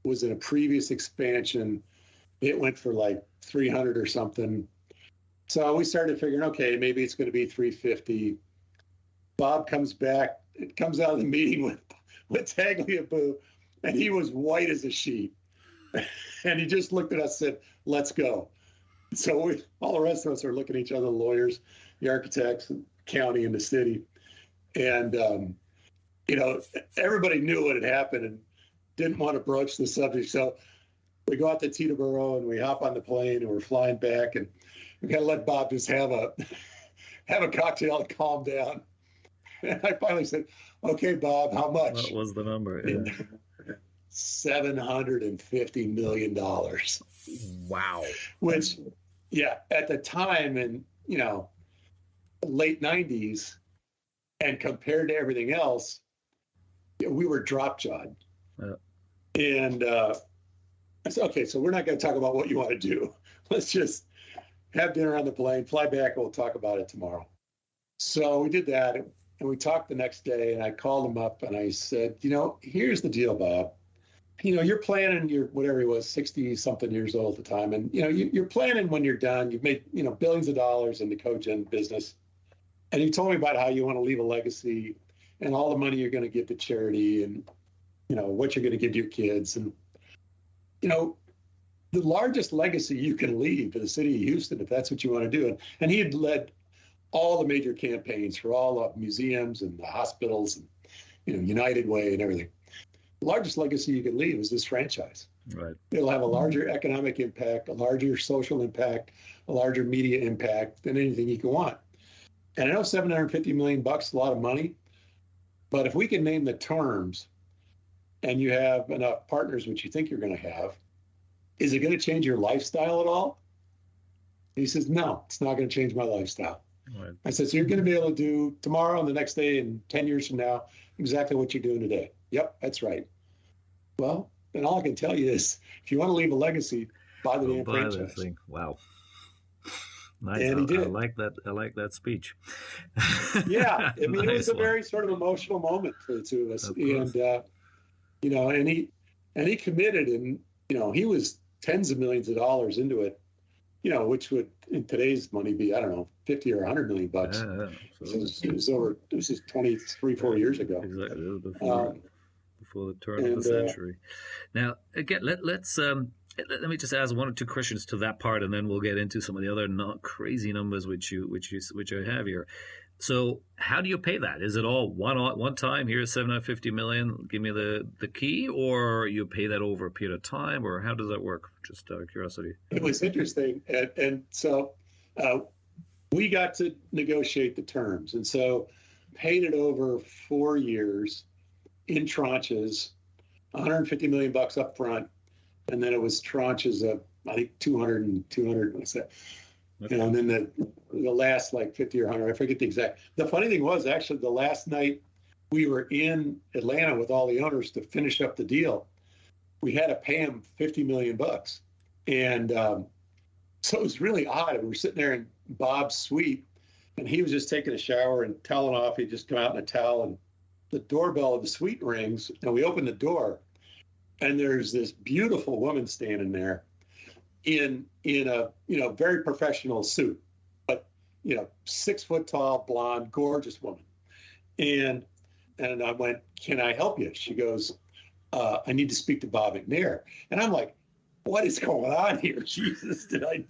was in a previous expansion. It went for like 300 or something. So we started figuring, okay, maybe it's going to be 350. Bob comes back. It comes out of the meeting with Tagliabue, and he was white as a sheet. And he just looked at us and said, let's go. So all the rest of us are looking at each other, the lawyers, the architects, and county, and the city. And, everybody knew what had happened and didn't want to broach the subject. So we go out to Teterboro, and we hop on the plane, and we're flying back. And we got to let Bob just have a cocktail and calm down. And I finally said, okay, Bob, how much? What was the number? Yeah. $750 million. Wow. Which, at the time in, late 90s, and compared to everything else, we were drop-jawed. Yeah. And I said, okay, so we're not going to talk about what you want to do. Let's just have dinner on the plane, fly back, and we'll talk about it tomorrow. So we did that. And we talked the next day, and I called him up and I said, here's the deal, Bob. You're planning, whatever he was, 60 something years old at the time. And, you're planning when you're done, you've made, billions of dollars in the coach-gen business. And you told me about how you want to leave a legacy and all the money you're going to give to charity and, what you're going to give to your kids. And, the largest legacy you can leave to the city of Houston, if that's what you want to do. And he had led all the major campaigns for all the museums and the hospitals and, United Way and everything. The largest legacy you can leave is this franchise. Right. It'll have a larger economic impact, a larger social impact, a larger media impact than anything you can want. And I know $750 million is a lot of money, but if we can name the terms and you have enough partners, which you think you're going to have, is it going to change your lifestyle at all? He says, no, it's not going to change my lifestyle. Right. I said, so you're going to be able to do tomorrow and the next day and 10 years from now exactly what you're doing today. Yep, that's right. Well, then all I can tell you is if you want to leave a legacy, buy the damn franchise. Thing. Wow. Nice. And he did. I like that. I like that speech. Yeah, I mean, Nice it was a one. very sort of emotional moment for the two of us, Of course. and he committed, and he was tens of millions of dollars into it, which would in today's money be, I don't know, 50 or 100 million bucks. Yeah. This is 23, 4 years ago. Exactly. It was before the turn of the century. Now, again, let's let me just ask one or two questions to that part, and then we'll get into some of the other not crazy numbers which I have here. So, how do you pay that? Is it all one time? Here's $750 million. Give me the key, or you pay that over a period of time, or how does that work? Just out of curiosity. It was interesting, and so we got to negotiate the terms, and so paid it over 4 years in tranches, $150 million up front, and then it was tranches of I think 200 and 200. What's that? Okay. And then the last like 50 or 100, I forget the exact. The funny thing was actually the last night we were in Atlanta with all the owners to finish up the deal, we had to pay them $50 million. And so it was really odd. We were sitting there in Bob's suite and he was just taking a shower and toweling off. He'd just come out in a towel and the doorbell of the suite rings and we open the door and there's this beautiful woman standing there in a very professional suit, but 6 foot tall, blonde, gorgeous woman. And I went, "Can I help you?" She goes, "I need to speak to Bob McNair." And I'm like, "What is going on here? Jesus, did I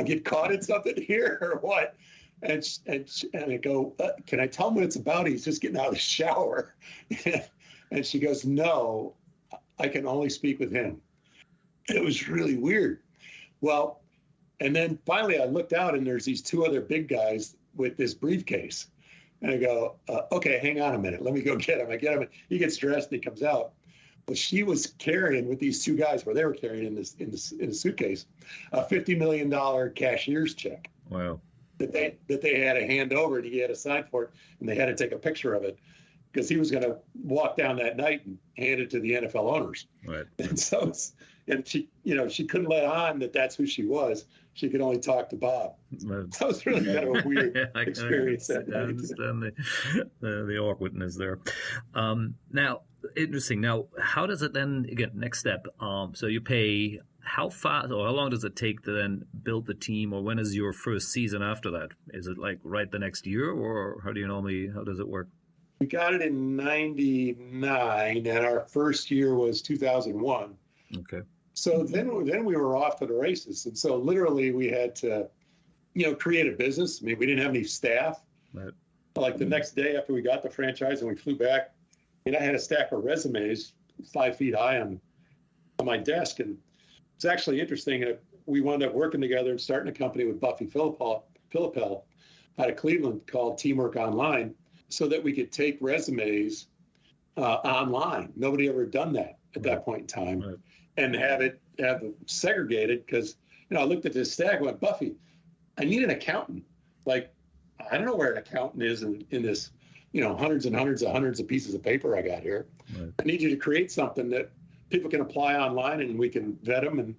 get caught in something here or what?" And I go, "Can I tell him what it's about? He's just getting out of the shower." And she goes, "No, I can only speak with him." It was really weird. Well, and then finally I looked out and there's these two other big guys with this briefcase. And I go, "Okay, hang on a minute. Let me go get him." I get him. He gets dressed and he comes out. But she was carrying with these two guys, where they were carrying in a suitcase, a $50 million cashier's check. Wow. That they had to hand over, and he had to sign for it, and they had to take a picture of it because he was going to walk down that night and hand it to the NFL owners. Right. And so, she couldn't let on that that's who she was. She could only talk to Bob. That was really kind of a weird experience. I understand the awkwardness there. Now, interesting. Now, how does it then, again, next step, so you pay, how fast or how long does it take to then build the team, or when is your first season after that? Is it like right the next year, or how does it work? We got it in 99, and our first year was 2001. Okay. So then we were off to the races. And so literally we had to, create a business. I mean, we didn't have any staff. Right. Like the next day after we got the franchise and we flew back, I had a stack of resumes 5 feet high on my desk. And it's actually interesting. We wound up working together and starting a company with Buffy Philippel out of Cleveland called Teamwork Online, so that we could take resumes online. Nobody ever done that at that point in time. Right. And have it segregated, because I looked at this stack and went, "Buffy, I need an accountant. Like, I don't know where an accountant is in this, hundreds and hundreds of pieces of paper I got here. Right. I need you to create something that people can apply online and we can vet them and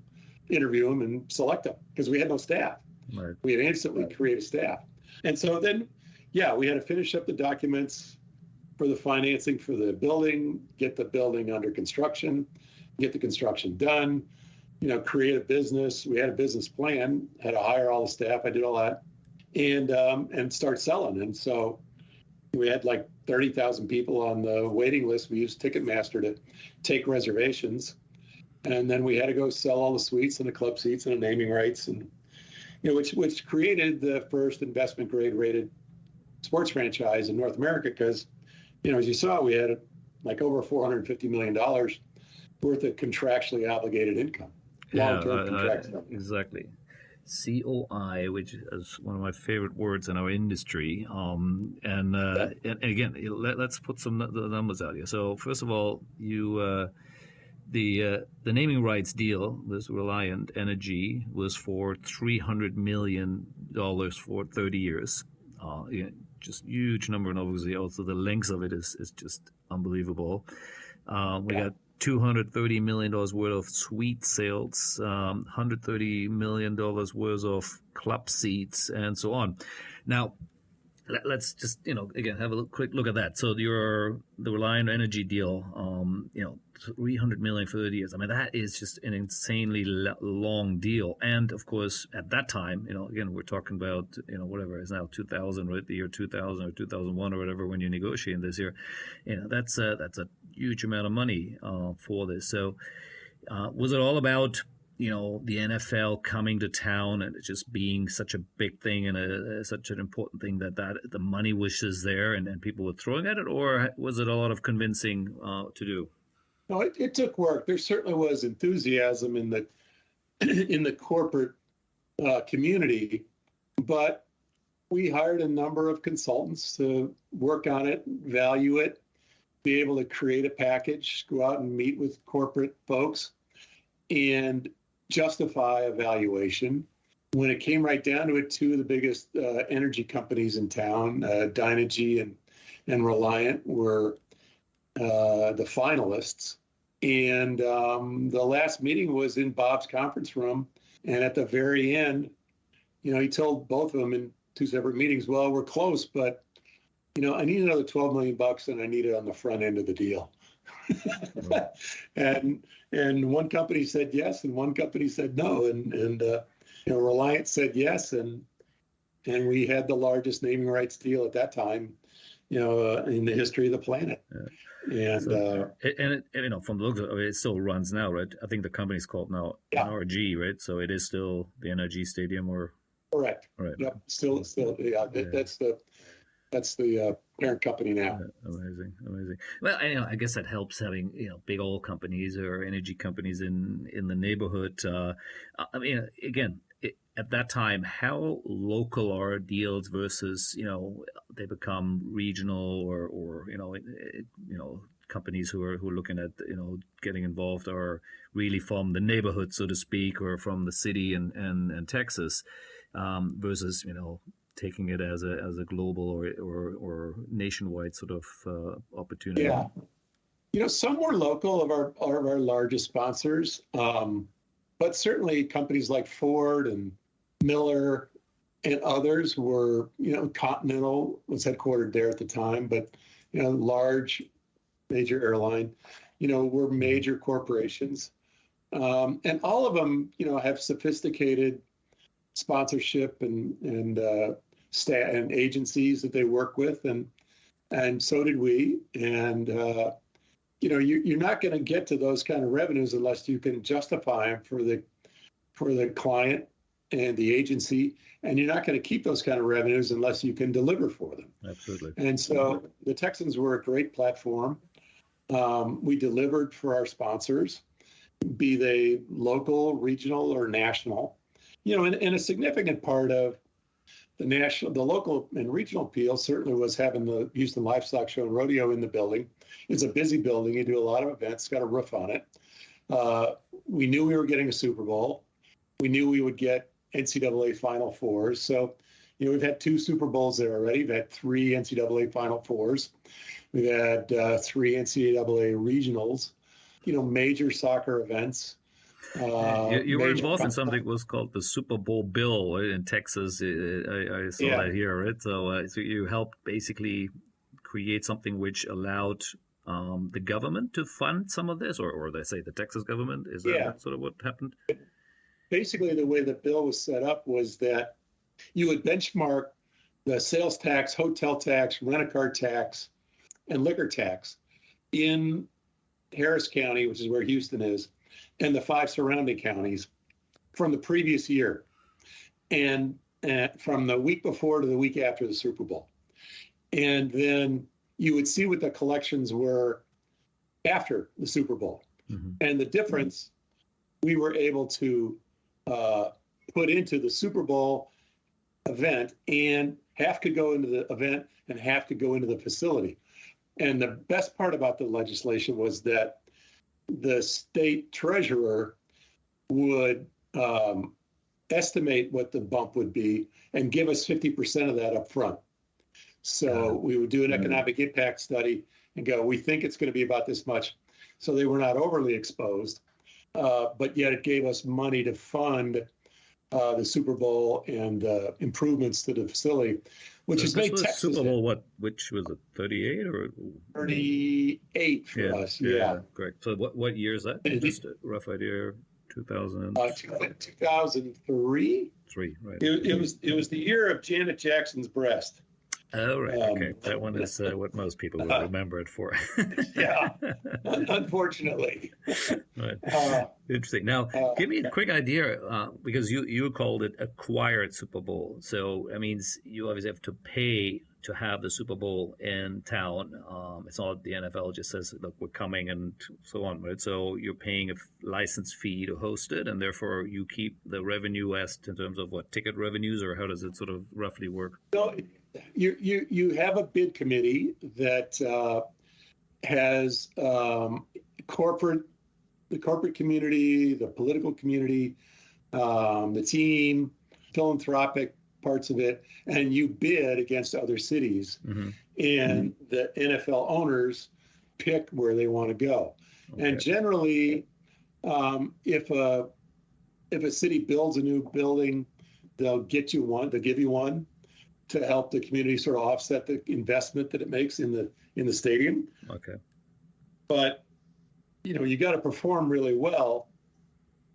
interview them and select them," because we had no staff. Right. We had instantly created staff. And so then, we had to finish up the documents for the financing for the building, get the building under construction, get the construction done, create a business. We had a business plan, had to hire all the staff. I did all that and start selling. And so we had like 30,000 people on the waiting list. We used Ticketmaster to take reservations. And then we had to go sell all the suites and the club seats and the naming rights. And, which created the first investment grade rated sports franchise in North America. Because, as you saw, we had like over $450 million worth of contractually obligated income, long-term contractual. Exactly. COI, which is one of my favorite words in our industry. And again, let's put some numbers out here. So first of all, the naming rights deal, this Reliant Energy, was for $300 million for 30 years. Just huge number, and obviously also the length of it is just unbelievable. We got $230 million worth of suite sales, $130 million worth of club seats, and so on. Now, let's just, again, have a quick look at that. So the Reliant Energy deal, $300 million for 30 years. I mean, that is just an insanely long deal. And of course, at that time, again, we're talking about, whatever is now 2000, right? The year 2000 or 2001 or whatever, when you're negotiating this year, that's a huge amount of money for this. So was it all about the NFL coming to town and it just being such a big thing and such an important thing that the money was just there and people were throwing at it, or was it a lot of convincing to do? No, it took work. There certainly was enthusiasm in the corporate community, but we hired a number of consultants to work on it, value it, be able to create a package, go out and meet with corporate folks, and justify a valuation. When it came right down to it, two of the biggest energy companies in town, Dynegy and Reliant, were the finalists. And the last meeting was in Bob's conference room. And at the very end, he told both of them in two separate meetings, well, we're close, but, I need another $12 million and I need it on the front end of the deal. And one company said yes, and one company said no. And Reliant said yes. And we had the largest naming rights deal at that time, in the history of the planet. Yeah. And from the looks of it, it still runs now, right? I think the company's called now NRG, right? So it is still the NRG Stadium, or correct? Right. Yep. Still, yeah. That's the parent company now. Amazing. Well, I guess that helps having big oil companies or energy companies in the neighborhood. Again, at that time, how local are deals versus they become regional or companies who are looking at getting involved are really from the neighborhood, so to speak, or from the city and Texas, versus taking it as a global or nationwide sort of opportunity. Yeah, some were local of our largest sponsors, but certainly companies like Ford and Miller and others were, Continental was headquartered there at the time, but large major airline, were major corporations, and all of them, have sophisticated sponsorship and staff and agencies that they work with, and so did we. And you're not going to get to those kind of revenues unless you can justify them for the client and the agency, and you're not going to keep those kind of revenues unless you can deliver for them. Absolutely. And so the Texans were a great platform. We delivered for our sponsors, be they local, regional, or national. And a significant part of the local and regional appeal certainly was having the Houston Livestock Show and Rodeo in the building. It's a busy building. You do a lot of events, got a roof on it. We knew we were getting a Super Bowl. We knew we would get NCAA Final Fours. So, we've had 2 Super Bowls there already. We've had 3 NCAA Final Fours. We've had 3 NCAA regionals, major soccer events. You were involved in something that was called the Super Bowl bill in Texas. I saw that here, right? So you helped basically create something which allowed the government to fund some of this, or they say the Texas government? Is that sort of what happened? Basically, the way the bill was set up was that you would benchmark the sales tax, hotel tax, rent-a-car tax, and liquor tax in Harris County, which is where Houston is, and the 5 surrounding counties from the previous year. and from the week before to the week after the Super Bowl. And then you would see what the collections were after the Super Bowl. Mm-hmm. And the difference we were able to put into the Super Bowl event, and half could go into the event and half could go into the facility. And the best part about the legislation was that the state treasurer would estimate what the bump would be and give us 50% of that up front. So we would do an economic impact study and go, we think it's going to be about this much. So they were not overly exposed, but yet it gave us money to fund the Super Bowl and improvements to the facility, which has made Texas Super Bowl which was it, 38 or 38 for us? Yeah, correct. So what year is that? Just a rough idea. 2003. Right. It was the year of Janet Jackson's breast. Oh, right. Okay. That one is what most people will remember it for. Yeah, unfortunately. Right. Interesting. Now, give me a quick idea, because you called it acquired Super Bowl. So, that means you obviously have to pay to have the Super Bowl in town. It's not the NFL just says, look, we're coming and so on, right? So you're paying a license fee to host it, and therefore you keep the revenue in terms of what, ticket revenues, or how does it sort of roughly work? So you have a bid committee that has the corporate community, the political community, the team, philanthropic parts of it, and you bid against other cities. Mm-hmm. And the NFL owners pick where they want to go. Okay. And generally, if a city builds a new building, they'll give you one to help the community sort of offset the investment that it makes in the stadium. Okay. But you got to perform really well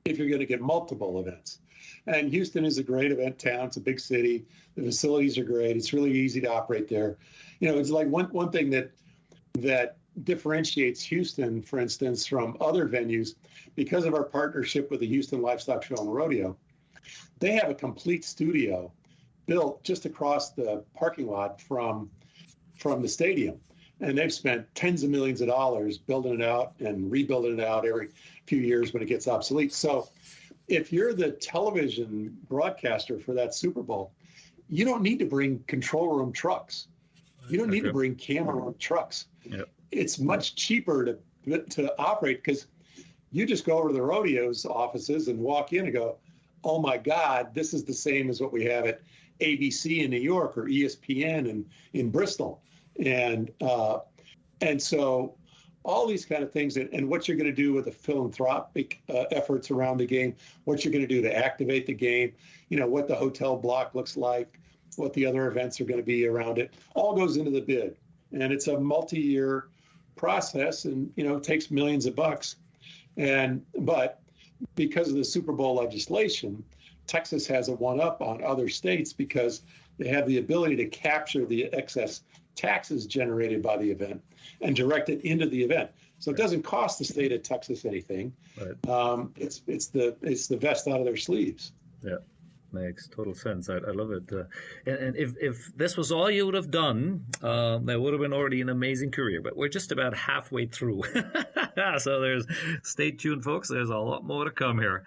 if you're going to get multiple events. And Houston is a great event town. It's a big city. The facilities are great. It's really easy to operate there. It's like one thing that differentiates Houston, for instance, from other venues, because of our partnership with the Houston Livestock Show and Rodeo. They have a complete studio built just across the parking lot from the stadium. And they've spent tens of millions of dollars building it out and rebuilding it out every few years when it gets obsolete. So if you're the television broadcaster for that Super Bowl, you don't need to bring control room trucks. You don't need to bring camera room trucks. Yep. It's much cheaper to operate, because you just go over to the rodeo's offices and walk in and go, oh my God, this is the same as what we have at ABC in New York or ESPN in Bristol. And so all these kind of things, and what you're going to do with the philanthropic efforts around the game, what you're going to do to activate the game, what the hotel block looks like, what the other events are going to be around it, all goes into the bid. And it's a multi-year process, and it takes millions of bucks. But because of the Super Bowl legislation, Texas has a one-up on other states because they have the ability to capture the excess taxes generated by the event and direct it into the event. So it doesn't cost the state of Texas anything. Right. It's the vest out of their sleeves. Yeah, makes total sense. I love it. And if this was all you would have done, that would have been already an amazing career. But we're just about halfway through. So stay tuned, folks. There's a lot more to come here.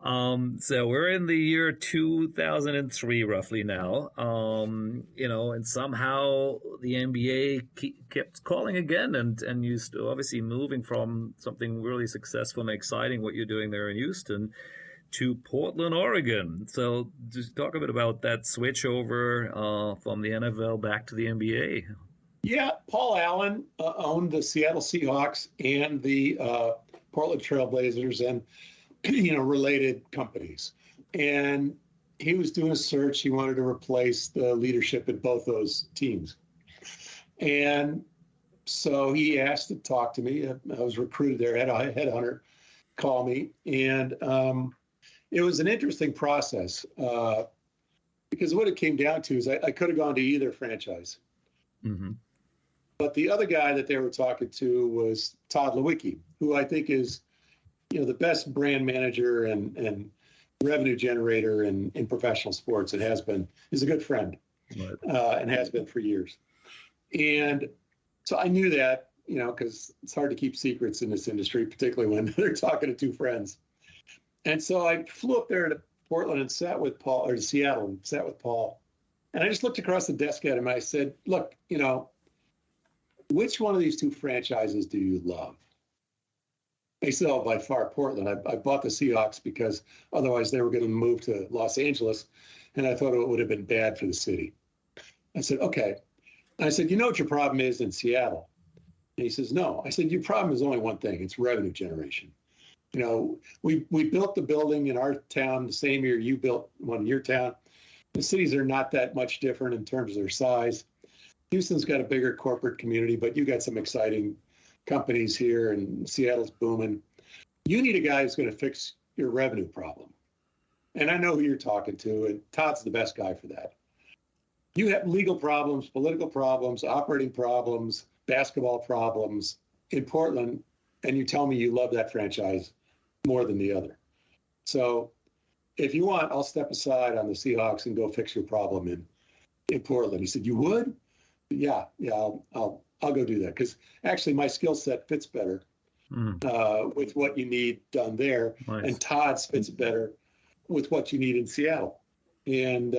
So we're in the year 2003 roughly now. And somehow the NBA kept calling again, and you obviously moving from something really successful and exciting, what you're doing there in Houston, to Portland, Oregon. So just talk a bit about that switch over from the NFL back to the NBA. Yeah, Paul Allen owned the Seattle Seahawks and the Portland Trail Blazers and related companies. And he was doing a search. He wanted to replace the leadership at both those teams. And so he asked to talk to me. I was recruited there. I had a headhunter call me. And it was an interesting process because what it came down to is I could have gone to either franchise. Mm-hmm. But the other guy that they were talking to was Todd Lewicki, who I think is, the best brand manager and revenue generator in professional sports. It has been, is a good friend, Right. and has been for years. And so I knew that, because it's hard to keep secrets in this industry, particularly when they're talking to two friends. And so I flew up there to Portland and sat with Paul, or to Seattle and sat with Paul. And I just looked across the desk at him. I said, look, which one of these two franchises do you love? He said, oh, by far Portland. I bought the Seahawks because otherwise they were going to move to Los Angeles. And I thought it would have been bad for the city. I said, okay. I said, you know what your problem is in Seattle? And he says, no. I said, your problem is only one thing. It's revenue generation. We built the building in our town the same year you built one in your town. The cities are not that much different in terms of their size. Houston's got a bigger corporate community, but you got some exciting companies here, and Seattle's booming. You need a guy who's going to fix your revenue problem. And I know who you're talking to, and Todd's the best guy for that. You have legal problems, political problems, operating problems, basketball problems in Portland, and you tell me you love that franchise more than the other. So if you want, I'll step aside on the Seahawks and go fix your problem in Portland. He said, you would? Yeah, I'll go do that, because actually my skill set fits better with what you need done there. Nice. And Todd's fits better with what you need in Seattle. And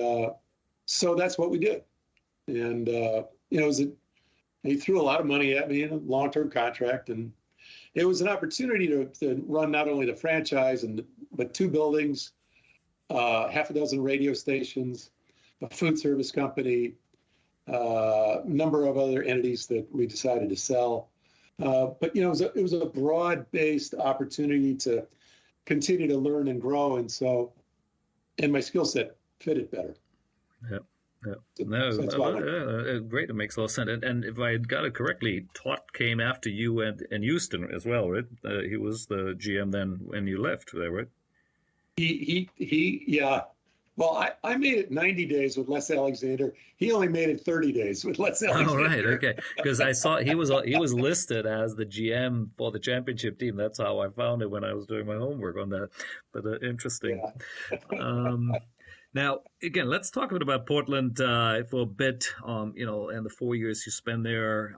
so that's what we did. And, he threw a lot of money at me in a long-term contract. And it was an opportunity to run not only the franchise, but two buildings, half a dozen radio stations, a food service company, a number of other entities that we decided to sell. But it was a broad-based opportunity to continue to learn and grow, and my skill set fit it better. Yeah. No, great. It makes a lot of sense. And if I got it correctly, Todd came after you and Houston as well, right? He was the GM then when you left there, right? Yeah. Well, I made it 90 days with Les Alexander. He only made it 30 days with Les Alexander. Oh, right. Okay. Because I saw he was listed as the GM for the championship team. That's how I found it when I was doing my homework on that. But interesting. Yeah. Now, again, let's talk a bit about Portland for a bit, and the 4 years you spend there.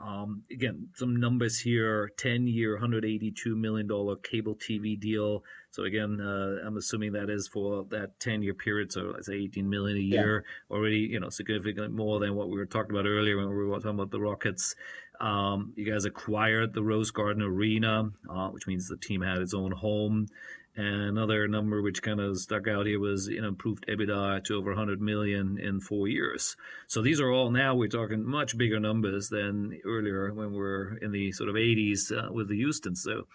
Again, some numbers here, 10-year, $182 million cable TV deal. So again, I'm assuming that is for that 10-year period. So let's say $18 million a year, already, significantly more than what we were talking about earlier when we were talking about the Rockets. You guys acquired the Rose Garden Arena, which means the team had its own home. And another number which kind of stuck out here was improved EBITDA to over 100 million in 4 years. So these are all, now we're talking much bigger numbers than earlier when we're in the sort of 80s with the Houston. So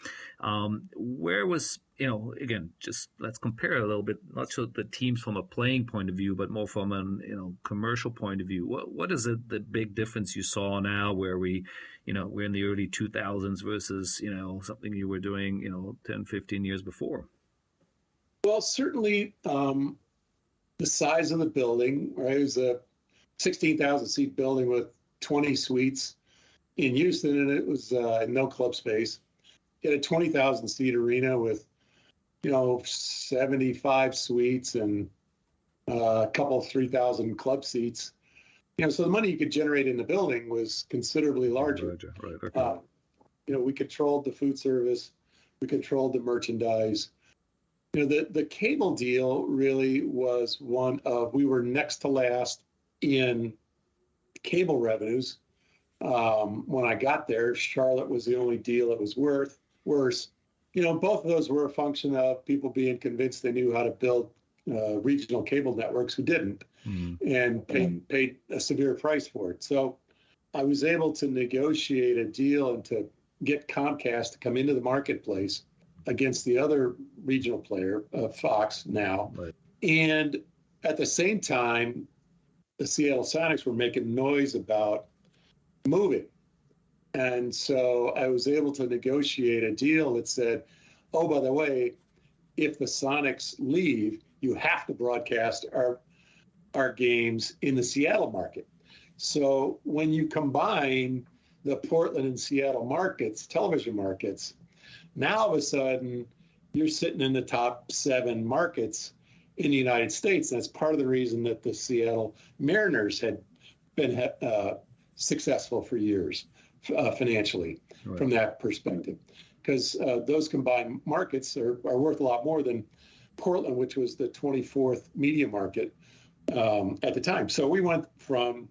where was, again, just let's compare a little bit, not just the teams from a playing point of view, but more from an commercial point of view. What is it, the big difference you saw now where we're in the early 2000s versus, something you were doing, 10, 15 years before? Well, certainly the size of the building, right? It was a 16,000 seat building with 20 suites in Houston, and it was no club space. You had a 20,000 seat arena with, 75 suites and a couple of 3,000 club seats. So the money you could generate in the building was considerably larger. Right. Okay. We controlled the food service, we controlled the merchandise. The cable deal really was one of, we were next to last in cable revenues. When I got there, Charlotte was the only deal that was worse. Both of those were a function of people being convinced they knew how to build regional cable networks who didn't, and paid a severe price for it. So I was able to negotiate a deal and to get Comcast to come into the marketplace against the other regional player, Fox now. Right. And at the same time, the Seattle Sonics were making noise about moving. And so I was able to negotiate a deal that said, oh, by the way, if the Sonics leave, you have to broadcast our games in the Seattle market. So when you combine the Portland and Seattle markets, television markets, now all of a sudden you're sitting in the top 7 markets in the United States. And that's part of the reason that the Seattle Mariners had been successful for years financially from that perspective, because those combined markets are worth a lot more than Portland, which was the 24th media market at the time. So we went from,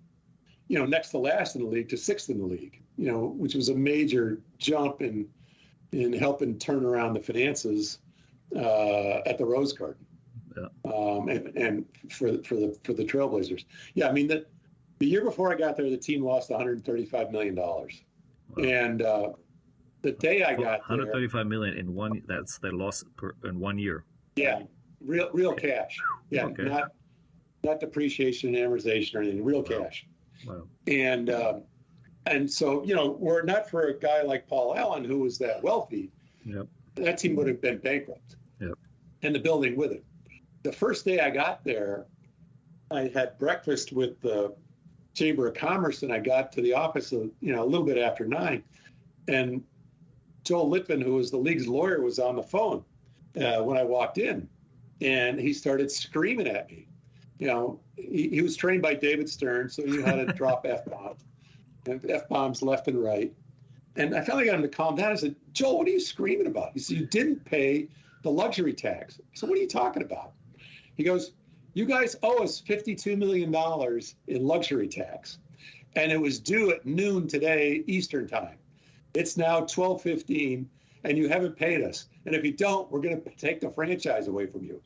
next to last in the league to sixth in the league, which was a major jump in helping turn around the finances at the Rose Garden. And for the Trailblazers. Yeah, I mean, the year before I got there, the team lost $135 million. Wow. And the day I got there, $135 million in one. That's their loss in 1 year. Yeah, real cash. Yeah, okay. Not depreciation and amortization or anything. Real cash. Wow. And so were it not for a guy like Paul Allen, who was that wealthy, that team would have been bankrupt. Yep. And the building with it. The first day I got there, I had breakfast with the Chamber of Commerce, and I got to the office a little bit after 9, and Joel Litvin, who was the league's lawyer, was on the phone when I walked in, and he started screaming at me. He was trained by David Stern, so he knew how to drop F-bombs left and right. And I finally got him to calm down. I said, Joel, what are you screaming about? He said, you didn't pay the luxury tax. I said, what are you talking about? He goes, you guys owe us $52 million in luxury tax, and it was due at noon today, Eastern time. It's now 12:15, and you haven't paid us. And if you don't, we're going to take the franchise away from you.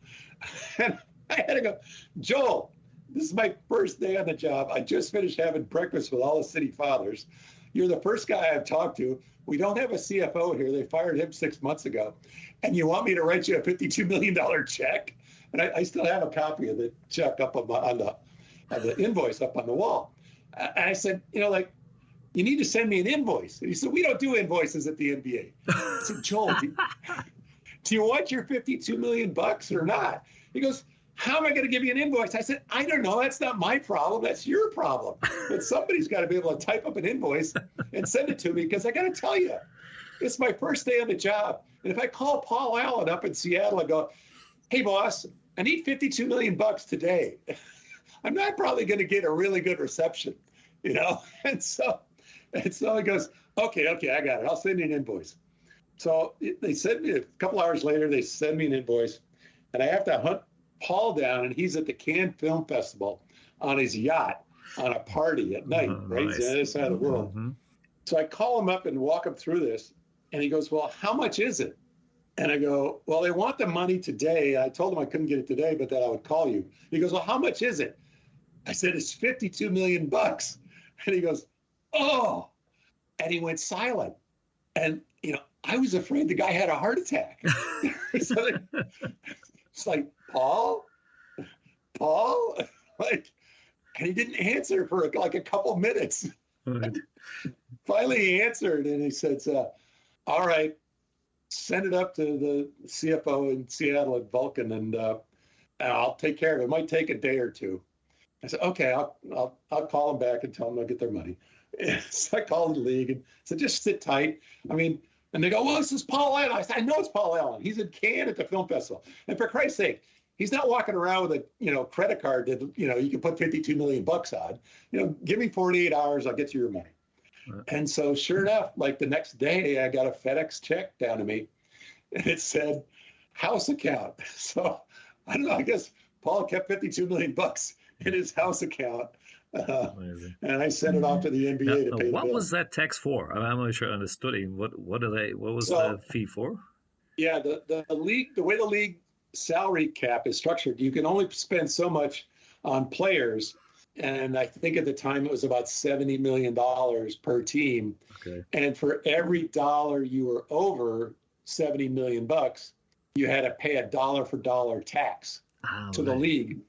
And I had to go, Joel, this is my first day on the job. I just finished having breakfast with all the city fathers. You're the first guy I've talked to. We don't have a CFO here. They fired him 6 months ago. And you want me to write you a $52 million check? And I still have a copy of the check up on the invoice up on the wall. And I said, you need to send me an invoice. And he said, we don't do invoices at the NBA. I said, Joel, do you want your $52 million or not? He goes, how am I going to give you an invoice? I said, I don't know. That's not my problem. That's your problem. But somebody's got to be able to type up an invoice and send it to me, because I got to tell you, it's my first day on the job. And if I call Paul Allen up in Seattle and go, hey, boss, I need $52 million today, I'm not probably going to get a really good reception, And so he goes, okay, I got it. I'll send you an invoice. So they send me a couple hours later, they send me an invoice, and I have to hunt Paul down, and he's at the Cannes Film Festival on his yacht on a party at night, right? Nice. He's on the other side of the world. Mm-hmm. So I call him up and walk him through this, and he goes, well, how much is it? And I go, well, they want the money today. I told him I couldn't get it today, but that I would call you. He goes, well, how much is it? I said, it's $52 million. And he goes, oh, and he went silent. And, I was afraid the guy had a heart attack. So it's like, Paul, and he didn't answer for like a couple minutes. Right. Finally, he answered, and he said, all right, send it up to the CFO in Seattle at Vulcan, and I'll take care of it. It might take a day or two. I said, okay, I'll call them back and tell them they'll get their money. And so I called the league and said, just sit tight. And they go, well, this is Paul Allen. I said, I know it's Paul Allen. He's in Cannes at the film festival. And for Christ's sake, he's not walking around with a credit card that you can put $52 million on. Give me 48 hours, I'll get you your money. Right. And so sure enough, like the next day, I got a FedEx check down to me, and it said house account. So I don't know. I guess Paul kept $52 million in his house account. And I sent it off to the NBA to pay the bill. What was that tax for? I'm not sure I understood it. What was the fee for? Yeah, the league, the way the league salary cap is structured, you can only spend so much on players. And I think at the time it was about $70 million per team. Okay. And for every dollar you were over $70 million, you had to pay a dollar for dollar tax to the league,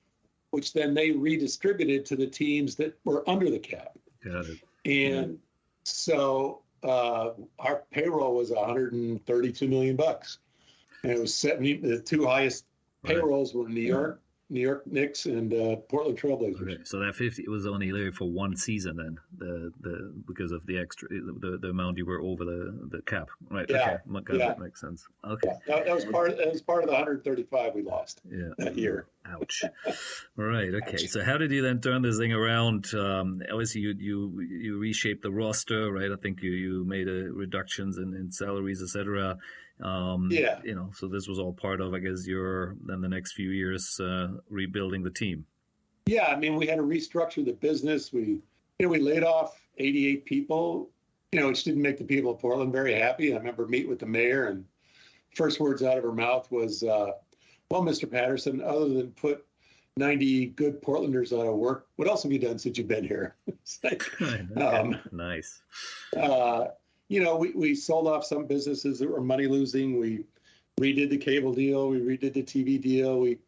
which then they redistributed to the teams that were under the cap. Got it. And so our payroll was $132 million. And it was 70. The two highest payrolls were in New York New York Knicks and Portland Trailblazers. Okay, so that 50 it was only there for one season then, the because of the extra the amount you were over the cap, right? Yeah, Okay, yeah. That makes sense. Okay, yeah. That was part of the 135 we lost that year. Ouch. All right. Okay. So how did you then turn this thing around? Obviously, you reshaped the roster, right? I think you made reductions in salaries, etc. Yeah. So this was all part of, I guess, your then the next few years rebuilding the team. Yeah, I mean, we had to restructure the business. We laid off 88 people, which didn't make the people of Portland very happy. I remember meeting with the mayor, and first words out of her mouth was, "Well, Mr. Patterson, other than put 90 good Portlanders out of work, what else have you done since you've been here?" Nice. We sold off some businesses that were money losing. We redid the cable deal. We redid the TV deal. We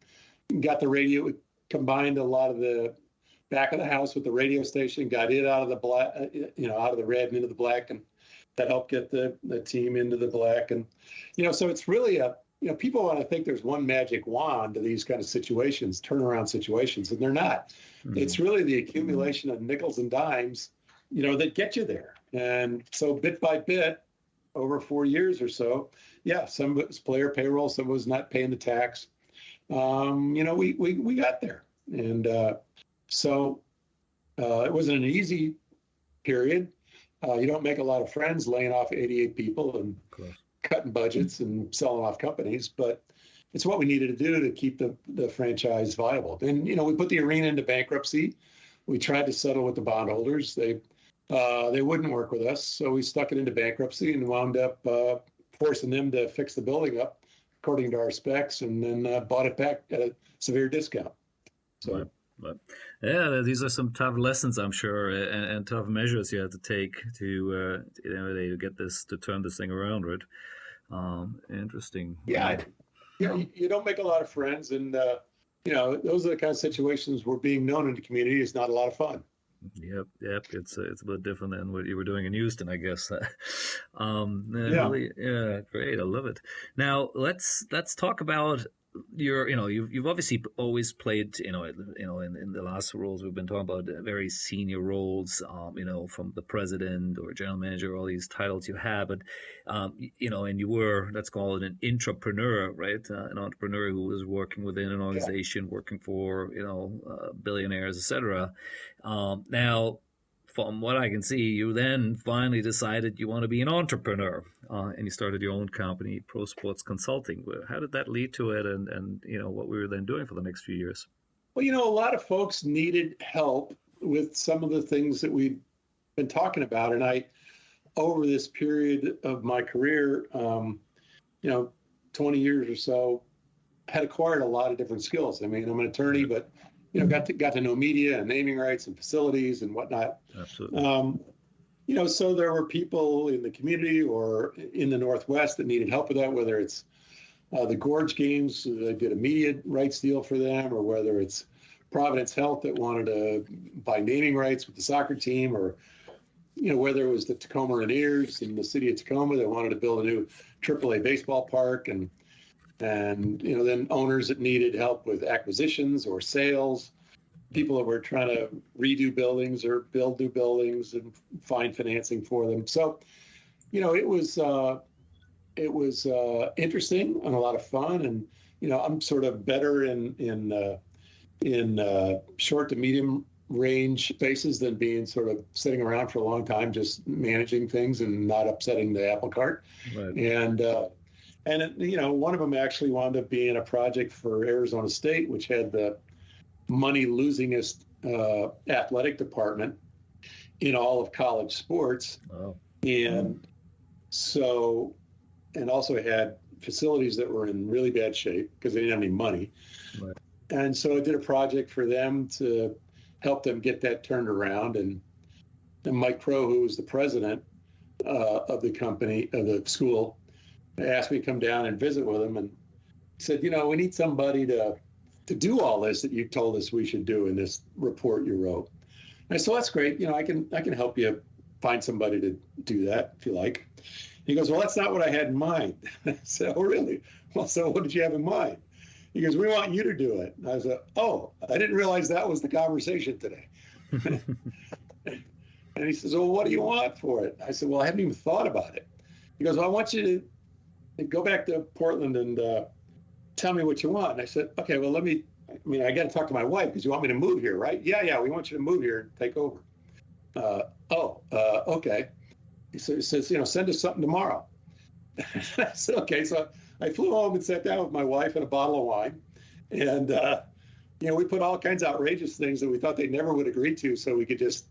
got the radio. We combined a lot of the back of the house with the radio station. Got it out of the black, out of the red and into the black, and that helped get the team into the black. And so it's really people want to think there's one magic wand to these kind of situations, turnaround situations, and they're not. Mm-hmm. It's really the accumulation of nickels and dimes, that get you there. And so bit by bit, over 4 years or so, some of it was player payroll, some was not paying the tax. We got there. And so it wasn't an easy period. You don't make a lot of friends laying off 88 people and cutting budgets and selling off companies, but it's what we needed to do to keep the franchise viable. And, we put the arena into bankruptcy. We tried to settle with the bondholders. They wouldn't work with us, so we stuck it into bankruptcy and wound up forcing them to fix the building up according to our specs, and then bought it back at a severe discount. So. But these are some tough lessons, I'm sure, and tough measures you had to take to get this, to turn this thing around, right? Interesting. Yeah, you don't make a lot of friends, and those are the kind of situations where being known in the community is not a lot of fun. Yep. It's a bit different than what you were doing in Houston, I guess. Really, great. I love it. Now let's talk about you've obviously always played in the last roles we've been talking about, very senior roles, from the president or general manager, all these titles you have, but and you were, let's call it an intrapreneur, right? An entrepreneur who was working within an organization, working for billionaires, etc. Now, from what I can see, you then finally decided you want to be an entrepreneur, and you started your own company, Pro Sports Consulting. How did that lead to it, and what we were then doing for the next few years? Well, a lot of folks needed help with some of the things that we've been talking about, and I, over this period of my career, 20 years or so, had acquired a lot of different skills. I mean, I'm an attorney, but got to know media and naming rights and facilities and whatnot. Absolutely. So there were people in the community or in the Northwest that needed help with that, whether it's the Gorge Games, I did a media rights deal for them, or whether it's Providence Health that wanted to buy naming rights with the soccer team, or whether it was the Tacoma Rainiers in the city of Tacoma that wanted to build a new AAA baseball park, and then owners that needed help with acquisitions or sales, people that were trying to redo buildings or build new buildings and find financing for them. So, it was interesting and a lot of fun. And, I'm sort of better in short to medium range spaces than being sort of sitting around for a long time, just managing things and not upsetting the apple cart. Right. And one of them actually wound up being a project for Arizona State, which had the money losingest athletic department in all of college sports. Wow. And so, and also had facilities that were in really bad shape because they didn't have any money. Right. And so I did a project for them to help them get that turned around. And Mike Crow, who was the president of the company, of the school, asked me to come down and visit with him, and said, we need somebody to do all this that you told us we should do in this report you wrote. And I said, that's great. I can help you find somebody to do that if you like. He goes, well, that's not what I had in mind. I said, oh, really? Well, so what did you have in mind? He goes, we want you to do it. And I said, oh, I didn't realize that was the conversation today. And he says, well, what do you want for it? I said, well, I haven't even thought about it. He goes, well, I want you to go back to Portland and tell me what you want. And I said, okay, well, I got to talk to my wife because you want me to move here, right? Yeah, we want you to move here and take over. Okay. He says, send us something tomorrow. I said, okay. So I flew home and sat down with my wife and a bottle of wine. And, we put all kinds of outrageous things that we thought they never would agree to so we could just,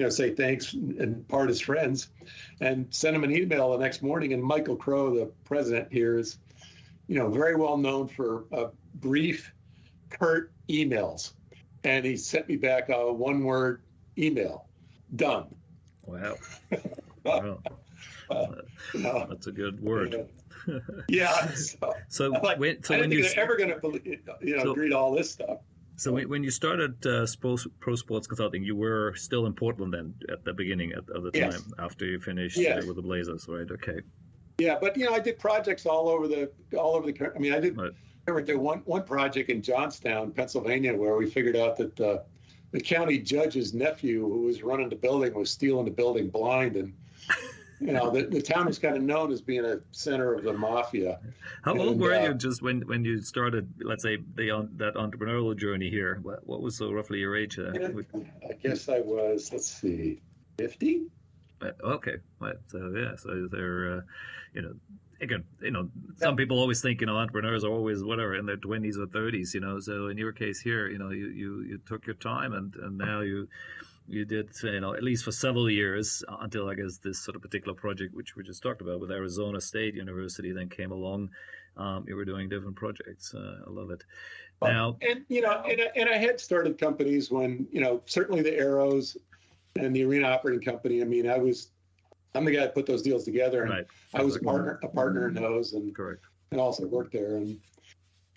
say thanks and part as friends, and send them an email the next morning. And Michael Crow, the president here, is, very well known for brief, curt emails. And he sent me back a one-word email. Done. Wow. Wow. That's a good word. Yeah. So I didn't think they're ever going to, agree to all this stuff. So when you started Pro Sports Consulting, you were still in Portland then at the beginning of the time, yes, after you finished with the Blazers, right? Okay. Yeah, but I did projects all over the country. I mean, I did. Right. I remember there one project in Johnstown, Pennsylvania, where we figured out that the county judge's nephew, who was running the building, was stealing the building blind, and the town is kind of known as being a center of the mafia. How old were you just when you started, let's say, that entrepreneurial journey here? What was roughly your age? I guess I was, 50. Okay, right. So they're, again, some people always think, entrepreneurs are always whatever in their 20s or 30s, So in your case here, you took your time and now you did, at least for several years until, I guess, this sort of particular project, which we just talked about with Arizona State University, then came along. You were doing different projects. I love it. Now, and I had started companies when, certainly the Arrows and the Arena Operating Company. I mean, I'm the guy that put those deals together, and right. I was a partner in those, and correct, and also worked there, and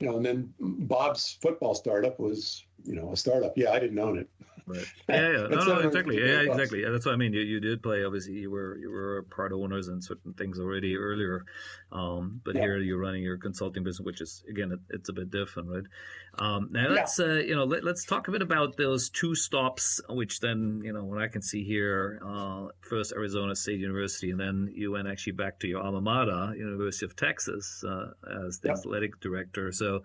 and then Bob's football startup was, a startup. Yeah, I didn't own it. Right. Yeah. No, exactly. Yeah, exactly. Yeah, that's what I mean. You did play. Obviously, you were part owners in certain things already earlier, but here you're running your consulting business, which is, again, it's a bit different, right? Now let's let's talk a bit about those two stops, which then what I can see here, first Arizona State University, and then you went actually back to your alma mater, University of Texas, as the athletic director. So,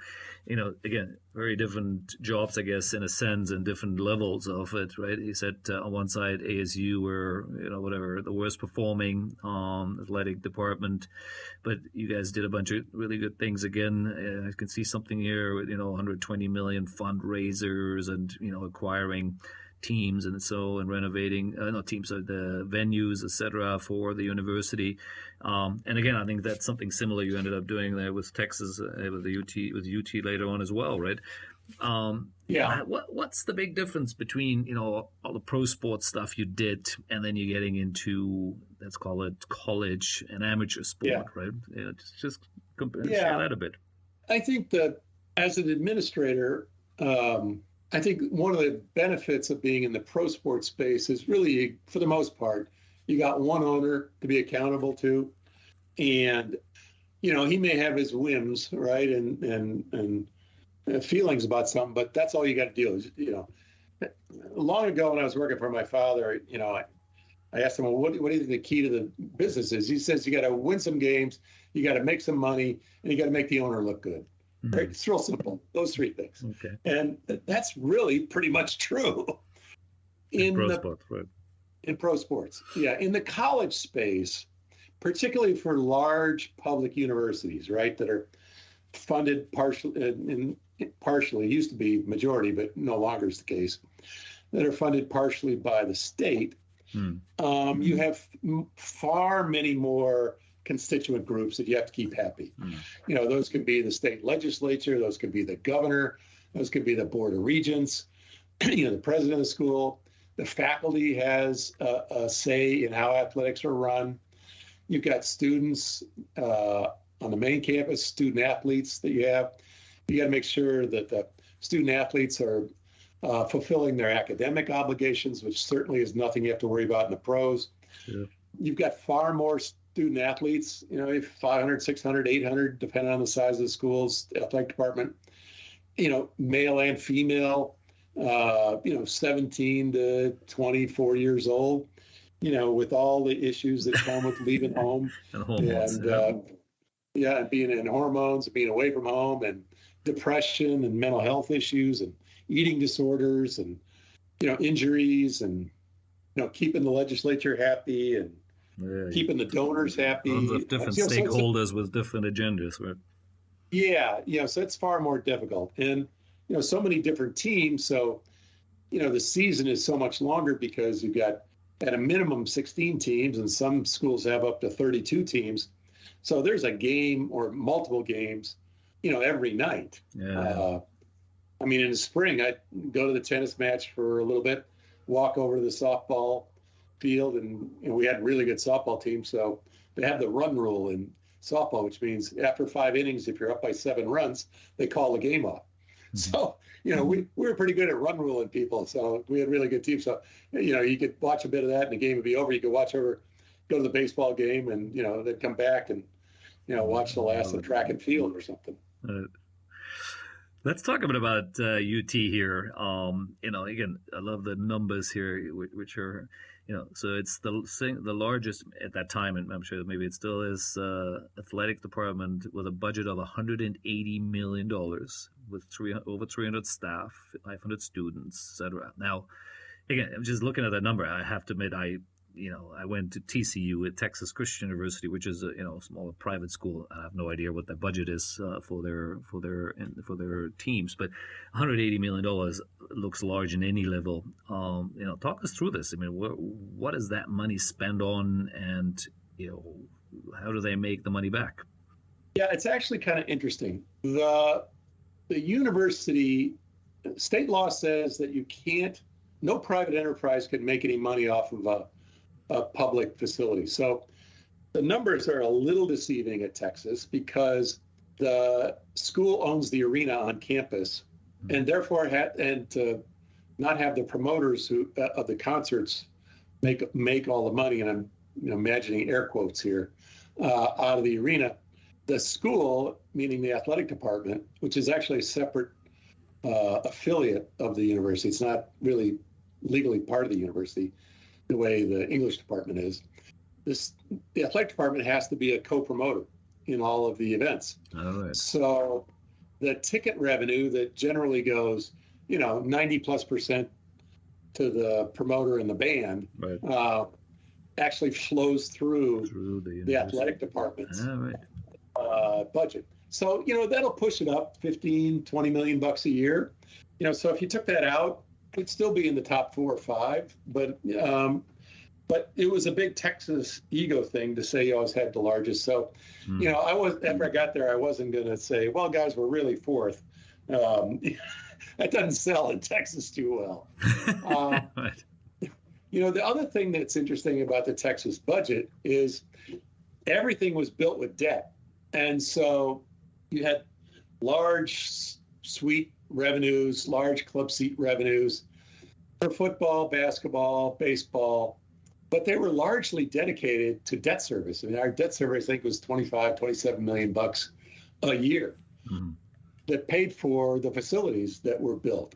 again, very different jobs, I guess, in a sense, and different levels of it, right? You said on one side ASU were, whatever, the worst performing athletic department, but you guys did a bunch of really good things again. I can see something here with, 120 million fundraisers and, acquiring teams and renovating, not teams, the venues, etc., for the university. And again, I think that's something similar you ended up doing there with Texas, with UT later on as well, right? What's the big difference between all the pro sports stuff you did and then you're getting into, let's call it, college and amateur sport, right? Just share that a bit. I think that as an administrator, I think one of the benefits of being in the pro sports space is really, for the most part, you got one owner to be accountable to, and he may have his whims, right, and feelings about something, but that's all you got to do is, long ago when I was working for my father, I asked him, well, what do you think the key to the business is? He says, you got to win some games, you got to make some money, and you got to make the owner look good. Mm-hmm. Right? It's real simple, those three things. Okay. And that's really pretty much true in pro sports, right? In pro sports. Yeah. In the college space, particularly for large public universities, right, that are funded partially, used to be majority, but no longer is the case, that are funded partially by the state, you have far many more constituent groups that you have to keep happy. Those could be the state legislature, those could be the governor, those could be the board of regents, the president of the school. The faculty has a say in how athletics are run. You've got students on the main campus, student athletes that you have. You got to make sure that the student athletes are fulfilling their academic obligations, which certainly is nothing you have to worry about in the pros. Yeah. You've got far more student athletes, 500, 600, 800, depending on the size of the school's athletic department. male and female, 17 to 24 years old, with all the issues that come with leaving home And hormones. and and being in hormones, being away from home, and depression and mental health issues and eating disorders and injuries and keeping the legislature happy and keeping the donors happy. Tons of different stakeholders with different agendas, right? Yeah, so it's far more difficult. And, so many different teams. So, the season is so much longer because you've got at a minimum 16 teams, and some schools have up to 32 teams. So there's a game or multiple games, every night. Yeah. In the spring, I'd go to the tennis match for a little bit, walk over to the softball field, and we had a really good softball team. So they have the run rule in softball, which means after 5 innings, if you're up by 7 runs, they call the game off. So, we were pretty good at run ruling people. So we had a really good team. So, you could watch a bit of that and the game would be over. You could watch over, go to the baseball game and, then come back and, watch the last of track and field or something. Let's talk a bit about UT here. Again, I love the numbers here, which are, so it's the largest at that time, and I'm sure maybe it still is, athletic department with a budget of $180 million with over 300 staff, 500 students, etc. Now, again, I'm just looking at that number. I have to admit, I went to TCU at Texas Christian University, which is a smaller private school. I have no idea what the budget is for their teams, but $180 million looks large in any level. Talk us through this. What is that money spent on, and how do they make the money back? Yeah, it's actually kind of interesting. The university, state law says that no private enterprise can make any money off of a public facility. So the numbers are a little deceiving at Texas because the school owns the arena on campus, and therefore to not have the promoters of the concerts make all the money, and I'm imagining air quotes here, out of the arena. The school, meaning the athletic department, which is actually a separate affiliate of the university, it's not really legally part of the university the way the English department is. The athletic department has to be a co-promoter in all of the events. All right. So the ticket revenue that generally goes, 90+% to the promoter and the band, right, actually flows through the athletic department's budget. So, that'll push it up $15-20 million a year. So if you took that out, it'd still be in the top 4 or 5, but it was a big Texas ego thing to say you always had the largest. So, after I got there, I wasn't going to say, well, guys, we're really 4th. That doesn't sell in Texas too well. Right. The other thing that's interesting about the Texas budget is everything was built with debt. And so you had large suite revenues, large club seat revenues for football, basketball, baseball, but they were largely dedicated to debt service. Our debt service, I think, was $27 million a year that paid for the facilities that were built.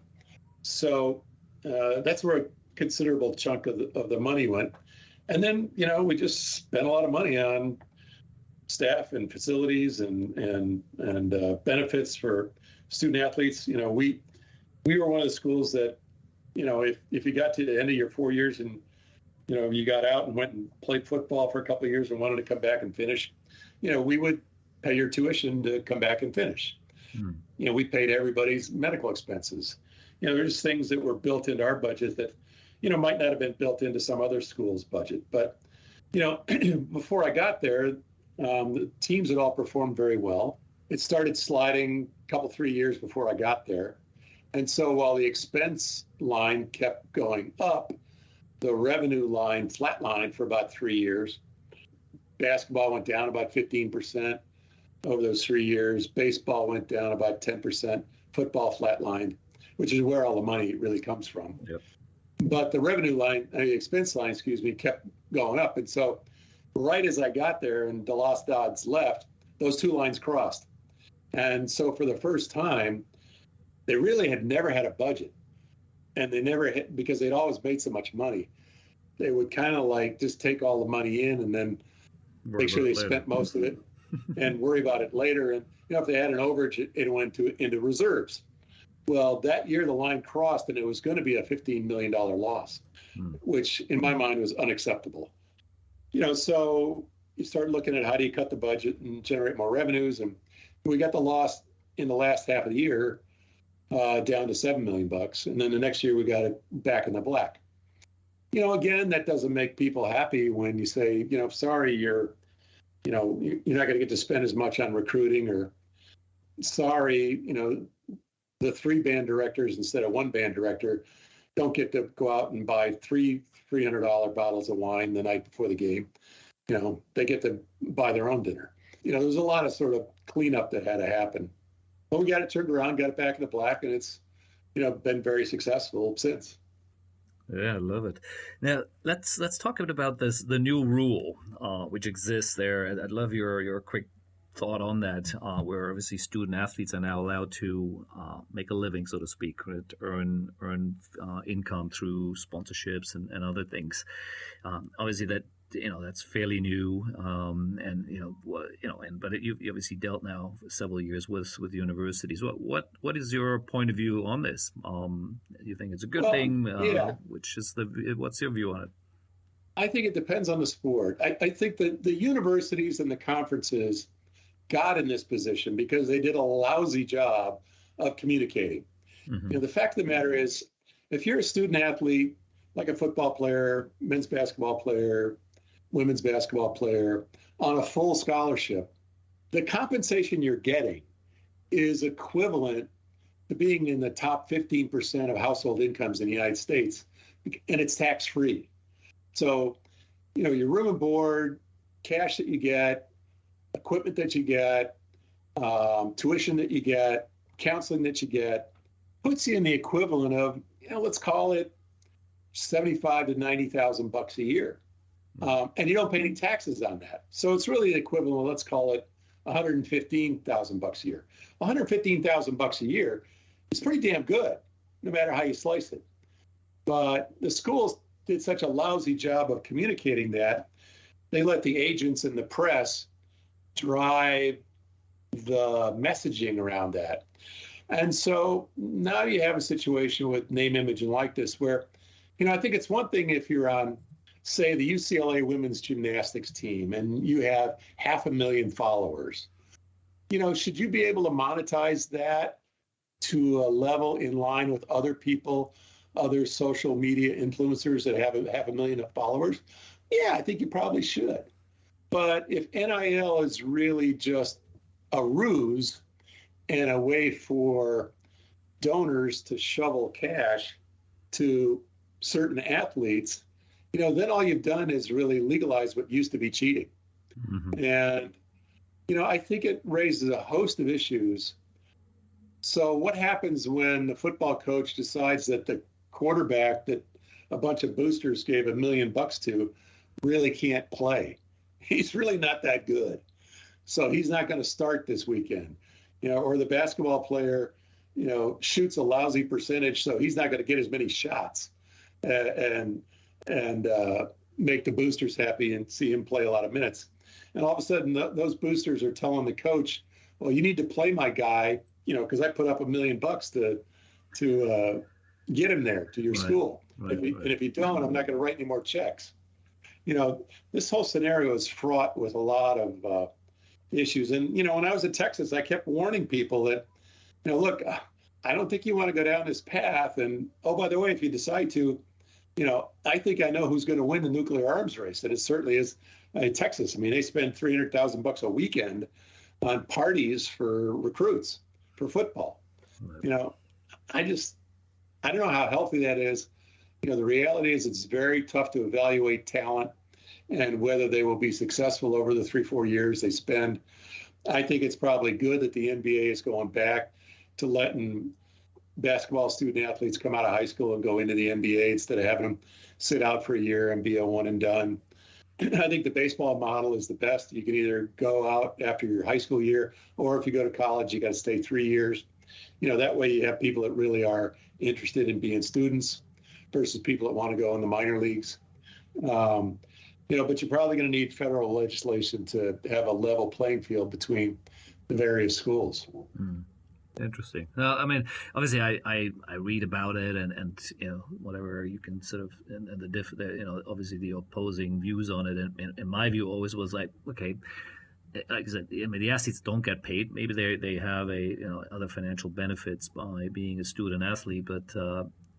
So that's where a considerable chunk of the money went. And then, we just spent a lot of money on staff and facilities and benefits for student athletes. We were one of the schools that, if you got to the end of your 4 years and, you got out and went and played football for a couple of years and wanted to come back and finish, we would pay your tuition to come back and finish. We paid everybody's medical expenses. There's things that were built into our budget that, might not have been built into some other school's budget. But, before I got there, the teams had all performed very well. It started sliding a couple, 3 years before I got there. And so while the expense line kept going up, the revenue line flatlined for about 3 years. Basketball went down about 15% over those 3 years. Baseball went down about 10%. Football flatlined, which is where all the money really comes from. Yep. But the expense line, kept going up. And so right as I got there and DeLoss Dodds left, those two lines crossed. And so for the first time, they really had never had a budget, and they never had, because they'd always made so much money. They would kind of like just take all the money in and then Worry make sure about they it later. spent most of it and worry about it later. And if they had an overage, it went into reserves. Well, that year the line crossed, and it was going to be a $15 million loss, which in my mind was unacceptable. So you start looking at how do you cut the budget and generate more revenues, and we got the loss in the last half of the year down to $7 million, and then the next year we got it back in the black. Again, that doesn't make people happy when you say, sorry, you're not going to get to spend as much on recruiting, or sorry, the 3 band directors instead of 1 band director don't get to go out and buy $300 bottles of wine the night before the game. They get to buy their own dinner. There's a lot of sort of cleanup that had to happen. But we got it turned around, got it back in the black, and it's, been very successful since. Yeah, I love it. Now let's talk a bit about the new rule which exists there. I'd love your quick thought on that. Where obviously student athletes are now allowed to make a living, so to speak, right? earn income through sponsorships and other things. Obviously that's fairly new, but you obviously dealt now for several years with universities. What is your point of view on this? Do you think it's a good thing? Yeah. What's your view on it? I think it depends on the sport. I think that the universities and the conferences got in this position because they did a lousy job of communicating. Mm-hmm. The fact of the matter is, if you're a student athlete, like a football player, men's basketball player, women's basketball player, on a full scholarship, the compensation you're getting is equivalent to being in the top 15% of household incomes in the United States, and it's tax-free. So, your room and board, cash that you get, equipment that you get, tuition that you get, counseling that you get, puts you in the equivalent of, let's call it $75,000 to $90,000 a year. And you don't pay any taxes on that. So it's really the equivalent, let's call it $115,000 a year. $115,000 a year is pretty damn good, no matter how you slice it. But the schools did such a lousy job of communicating that they let the agents and the press drive the messaging around that. And so now you have a situation with name, image, and likeness where, I think it's one thing if you're on, say, the UCLA women's gymnastics team and you have 500,000 followers. Should you be able to monetize that to a level in line with other people, other social media influencers that have 500,000 followers? Yeah, I think you probably should. But if NIL is really just a ruse and a way for donors to shovel cash to certain athletes, then all you've done is really legalize what used to be cheating. Mm-hmm. And, I think it raises a host of issues. So what happens when the football coach decides that the quarterback that a bunch of boosters gave $1 million to really can't play? He's really not that good. So he's not going to start this weekend. Or the basketball player, shoots a lousy percentage, so he's not going to get as many shots and make the boosters happy and see him play a lot of minutes. And all of a sudden, those boosters are telling the coach, well, you need to play my guy, because I put up $1 million to get him there to your school. Right. And if you don't, I'm not going to write any more checks. This whole scenario is fraught with a lot of issues. And, when I was in Texas, I kept warning people that, look, I don't think you want to go down this path. And, oh, by the way, if you decide to, I think I know who's going to win the nuclear arms race. And it certainly is Texas. I mean, they spend $300,000 a weekend on parties for recruits for football. Right. I don't know how healthy that is. The reality is it's very tough to evaluate talent and whether they will be successful over the 3-4 years they spend. I think it's probably good that the NBA is going back to letting basketball student athletes come out of high school and go into the NBA instead of having them sit out for a year and be a one and done. I think the baseball model is the best. You can either go out after your high school year, or if you go to college, you got to stay 3 years. that way you have people that really are interested in being students versus people that want to go in the minor leagues. But you're probably going to need federal legislation to have a level playing field between the various schools. Interesting. I mean, obviously, I read about it, and whatever you can sort of, and obviously the opposing views on it. And my view always was like, okay, like I said, I mean, the athletes don't get paid. Maybe they have other financial benefits by being a student athlete, but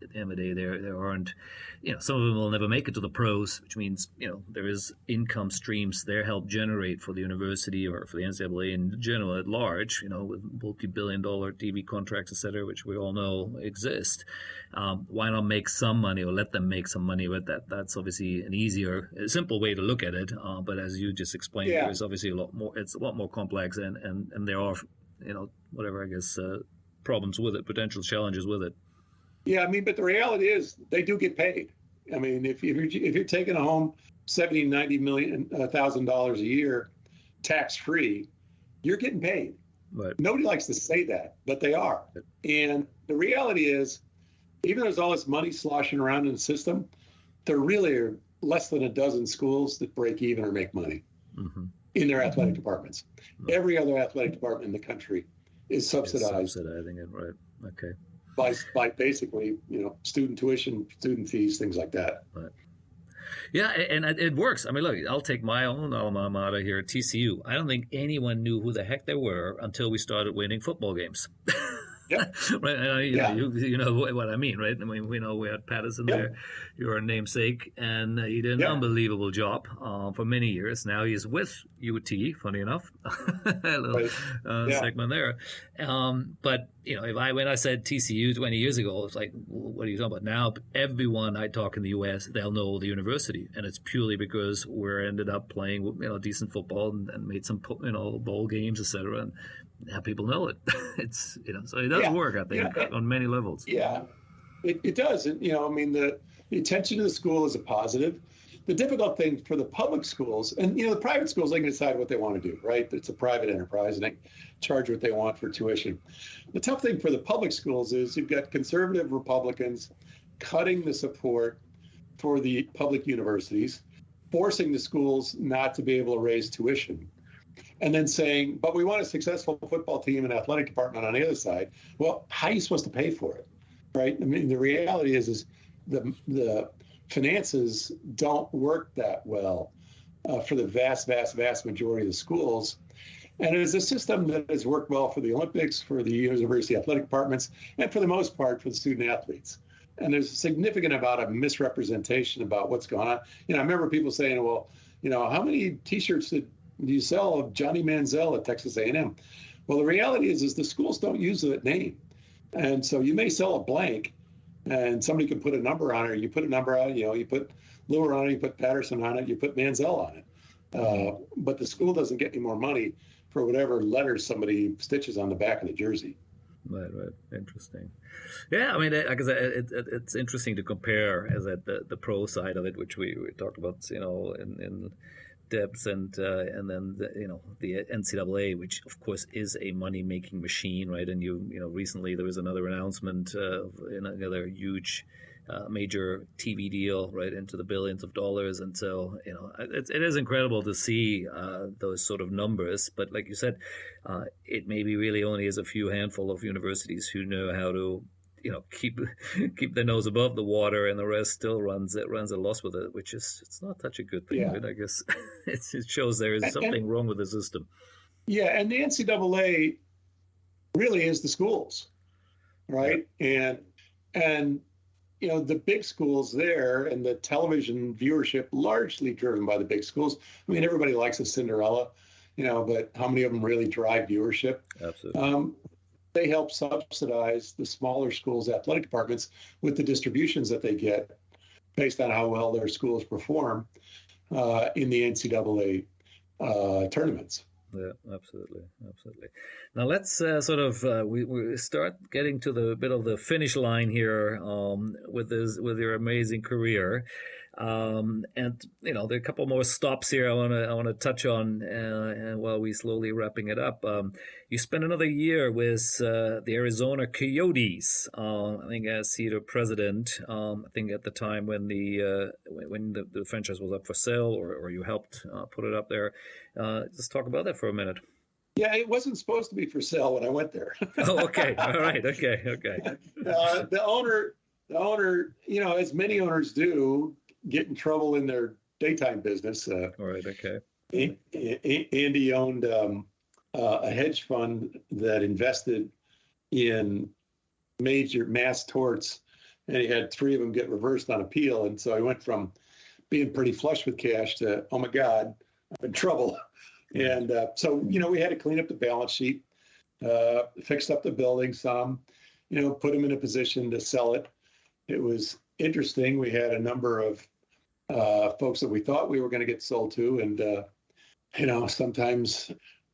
at the end of the day, there aren't, some of them will never make it to the pros, which means, there is income streams there help generate for the university or for the NCAA in general at large, with multi-billion-dollar TV contracts, et cetera, which we all know exist. Why not make some money or let them make some money with that? That's obviously a simple way to look at it. But as you just explained, there's obviously it's a lot more complex and there are, problems with it, potential challenges with it. Yeah, I mean, but the reality is they do get paid. I mean, if you're taking home $70,000-$90,000 a year tax free, you're getting paid. Right. Nobody likes to say that, but they are. And the reality is, even though there's all this money sloshing around in the system, there really are less than a dozen schools that break even or make money in their athletic departments. Every other athletic department in the country is subsidizing it, right? Okay. By basically, student tuition, student fees, things like that. Right. Yeah, and it works. I mean, look, I'll take my own alma mater here at TCU. I don't think anyone knew who the heck they were until we started winning football games. Yep. Right. You know what I mean, right? I mean, we know we had Patterson there, your namesake, and he did an unbelievable job for many years. Now he's with UT, funny enough. A little segment there. But, when I said TCU 20 years ago, it's like, what are you talking about? Now, everyone I talk in the U.S., they'll know the university. And it's purely because we ended up playing, decent football and made some, bowl games, et cetera. And now people know it. It's, so it does work, I think, on many levels. Yeah, it does. And, the attention to the school is a positive. The difficult thing for the public schools, and, the private schools, they can decide what they want to do, right? It's a private enterprise and they charge what they want for tuition. The tough thing for the public schools is you've got conservative Republicans cutting the support for the public universities, forcing the schools not to be able to raise tuition. And then saying, but we want a successful football team and athletic department on the other side. Well, how are you supposed to pay for it, right? I mean, the reality is the finances don't work that well for the vast majority of the schools. And it is a system that has worked well for the Olympics, for the university athletic departments, and for the most part for the student athletes. And there's a significant amount of misrepresentation about what's going on. I remember people saying, well, how many T-shirts do you sell of Johnny Manziel at Texas A&M? Well, the reality is the schools don't use that name. And so you may sell a blank and somebody can put a number on it. You put a number on it, you put Lure on it, you put Patterson on it, you put Manziel on it. But the school doesn't get any more money for whatever letters somebody stitches on the back of the jersey. Right. Interesting. Yeah, I mean, it's interesting to compare as the pro side of it, which we talked about, in depth, and then the NCAA, which of course is a money making machine, right? And recently there was another announcement of another huge major TV deal, right, into the billions of dollars. And so it is incredible to see those sort of numbers. But like you said, it maybe really only is a few handful of universities who know how to keep their nose above the water, and the rest still runs a loss with it, which is, it's not such a good thing, right? I guess it shows there is something wrong with the system. Yeah, and the NCAA really is the schools, right? Yeah. And the big schools there, and the television viewership largely driven by the big schools. I mean, everybody likes a Cinderella, but how many of them really drive viewership? Absolutely. They help subsidize the smaller schools' athletic departments with the distributions that they get based on how well their schools perform in the NCAA tournaments. Yeah, absolutely. Now let's we start getting to the bit of the finish line here with your amazing career. And there are a couple more stops here I want to touch on while we slowly wrapping it up. You spent another year with the Arizona Coyotes. I think as theater president. I think at the time when the franchise was up for sale, or you helped put it up there. Just talk about that for a minute. Yeah, it wasn't supposed to be for sale when I went there. Oh, okay. All right. Okay. The owner, as many owners do, get in trouble in their daytime business. All right. Okay. Andy owned a hedge fund that invested in major mass torts, and he had 3 of them get reversed on appeal. And so he went from being pretty flush with cash to, oh my God, I'm in trouble. And so, we had to clean up the balance sheet, fixed up the building some, put them in a position to sell it. It was interesting. We had a number of folks that we thought we were going to get sold to. And, sometimes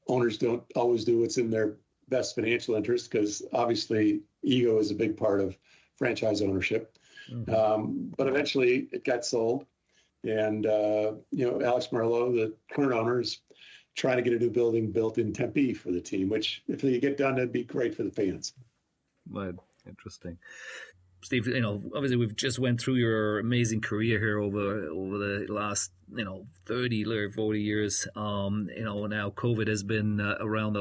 owners don't always do what's in their best financial interest, because obviously ego is a big part of franchise ownership. Mm-hmm. But eventually it got sold. And, Alex Merlo, the current owner, is trying to get a new building built in Tempe for the team, which if they get done, it'd be great for the fans. Right. Interesting. Steve, obviously we've just went through your amazing career here over the last, 30 or 40 years. Now COVID has been around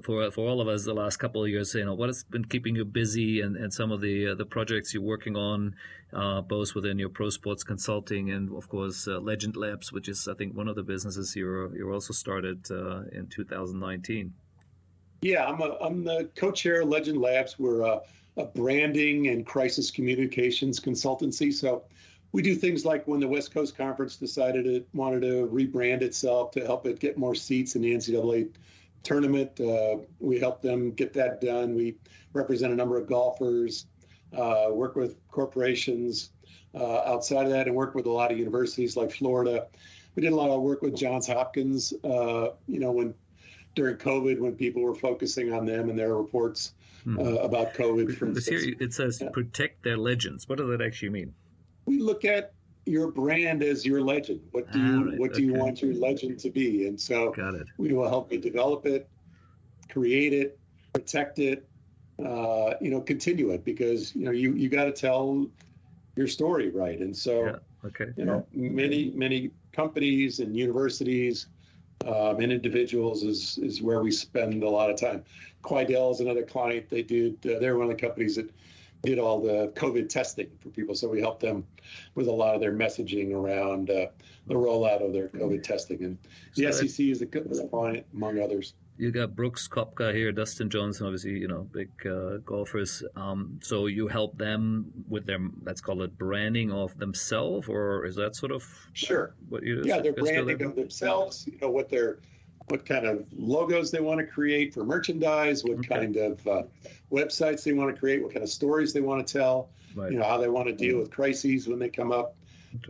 for all of us the last couple of years. What has been keeping you busy, and some of the projects you're working on, both within your pro sports consulting and of course Legend Labs, which is I think one of the businesses you also started in 2019. Yeah, I'm the co-chair of Legend Labs. We're a branding and crisis communications consultancy. So we do things like when the West Coast Conference decided it wanted to rebrand itself to help it get more seats in the NCAA tournament. We help them get that done. We represent a number of golfers, work with corporations outside of that, and work with a lot of universities like Florida. We did a lot of work with Johns Hopkins, when during COVID, when people were focusing on them and their reports about COVID. For instance, here it says protect their legends. What does that actually mean? We look at your brand as your legend. What do you want your legend to be? And so we will help you develop it, create it, protect it, continue it, because you got to tell your story right. And so many companies and universities and individuals is where we spend a lot of time. Quidel is another client. They're one of the companies that did all the COVID testing for people. So we help them with a lot of their messaging around the rollout of their COVID testing. And the SEC is a client, among others. You got Brooks Koepka here, Dustin Johnson, obviously, big golfers. So you help them with their, let's call it branding of themselves, or is that sort of what you do? Yeah, they're branding of themselves, what kind of logos they want to create for merchandise, what kind of websites they want to create, what kind of stories they want to tell, how they want to deal with crises when they come up.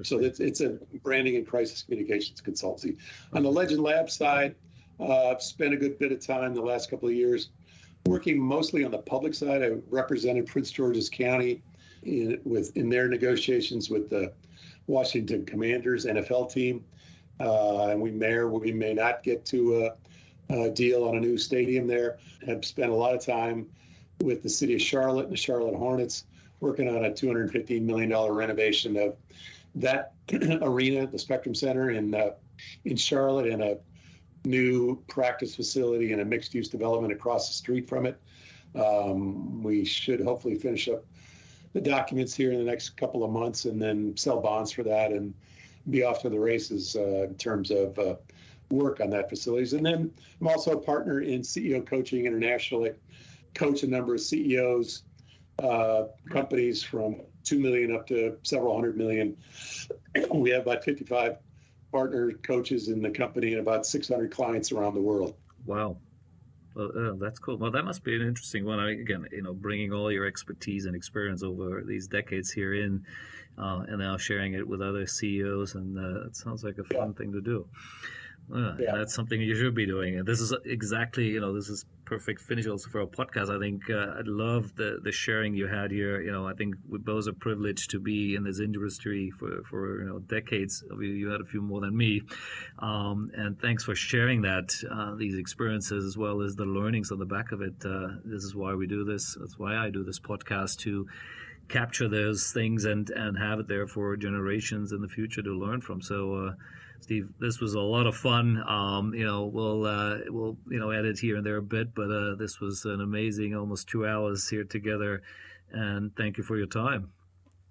So it's a branding and crisis communications consultancy. On the Legend Lab side, I've spent a good bit of time the last couple of years working mostly on the public side. I represented Prince George's County in their negotiations with the Washington Commanders NFL team. And we may or we may not get to a deal on a new stadium there. I've spent a lot of time with the city of Charlotte and the Charlotte Hornets working on a $215 million renovation of that arena, the Spectrum Center in Charlotte, and a new practice facility and a mixed-use development across the street from it. We should hopefully finish up the documents here in the next couple of months and then sell bonds for that and be off to the races in terms of work on that facilities. And then I'm also a partner in CEO Coaching International. I coach a number of CEOs, companies from 2 million up to several hundred million. We have about 55 partner coaches in the company and about 600 clients around the world. Wow. Well, that's cool. Well, that must be an interesting one. Again, bringing all your expertise and experience over these decades here in, and now sharing it with other CEOs, and it sounds like a fun thing to do. Yeah. That's something you should be doing. And this is exactly, this is perfect finish also for a podcast. I think I love the sharing you had here. I think we both are privileged to be in this industry for decades. You had a few more than me. And thanks for sharing these experiences as well as the learnings on the back of it. This is why we do this. That's why I do this podcast, to capture those things and have it there for generations in the future to learn from. So Steve, this was a lot of fun. We'll edit here and there a bit, but this was an amazing almost 2 hours here together, and thank you for your time.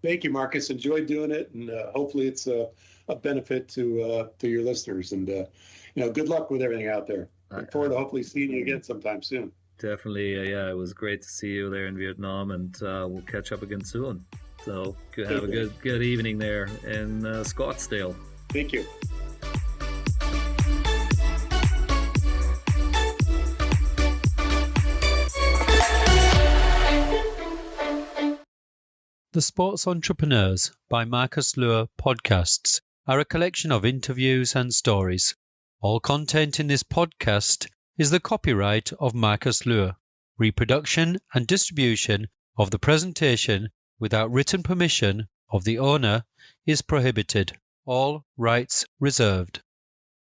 Thank you, Marcus. Enjoyed doing it, and hopefully it's a benefit to your listeners, and good luck with everything out there. Look forward to hopefully seeing you again sometime soon. Definitely. Yeah, it was great to see you there in Vietnam, and we'll catch up again soon. So have a good evening there in Scottsdale. Thank you. The Sports Entrepreneurs by Marcus Luer podcasts are a collection of interviews and stories. All content in this podcast is the copyright of Marcus Luer. Reproduction and distribution of the presentation without written permission of the owner is prohibited. All rights reserved.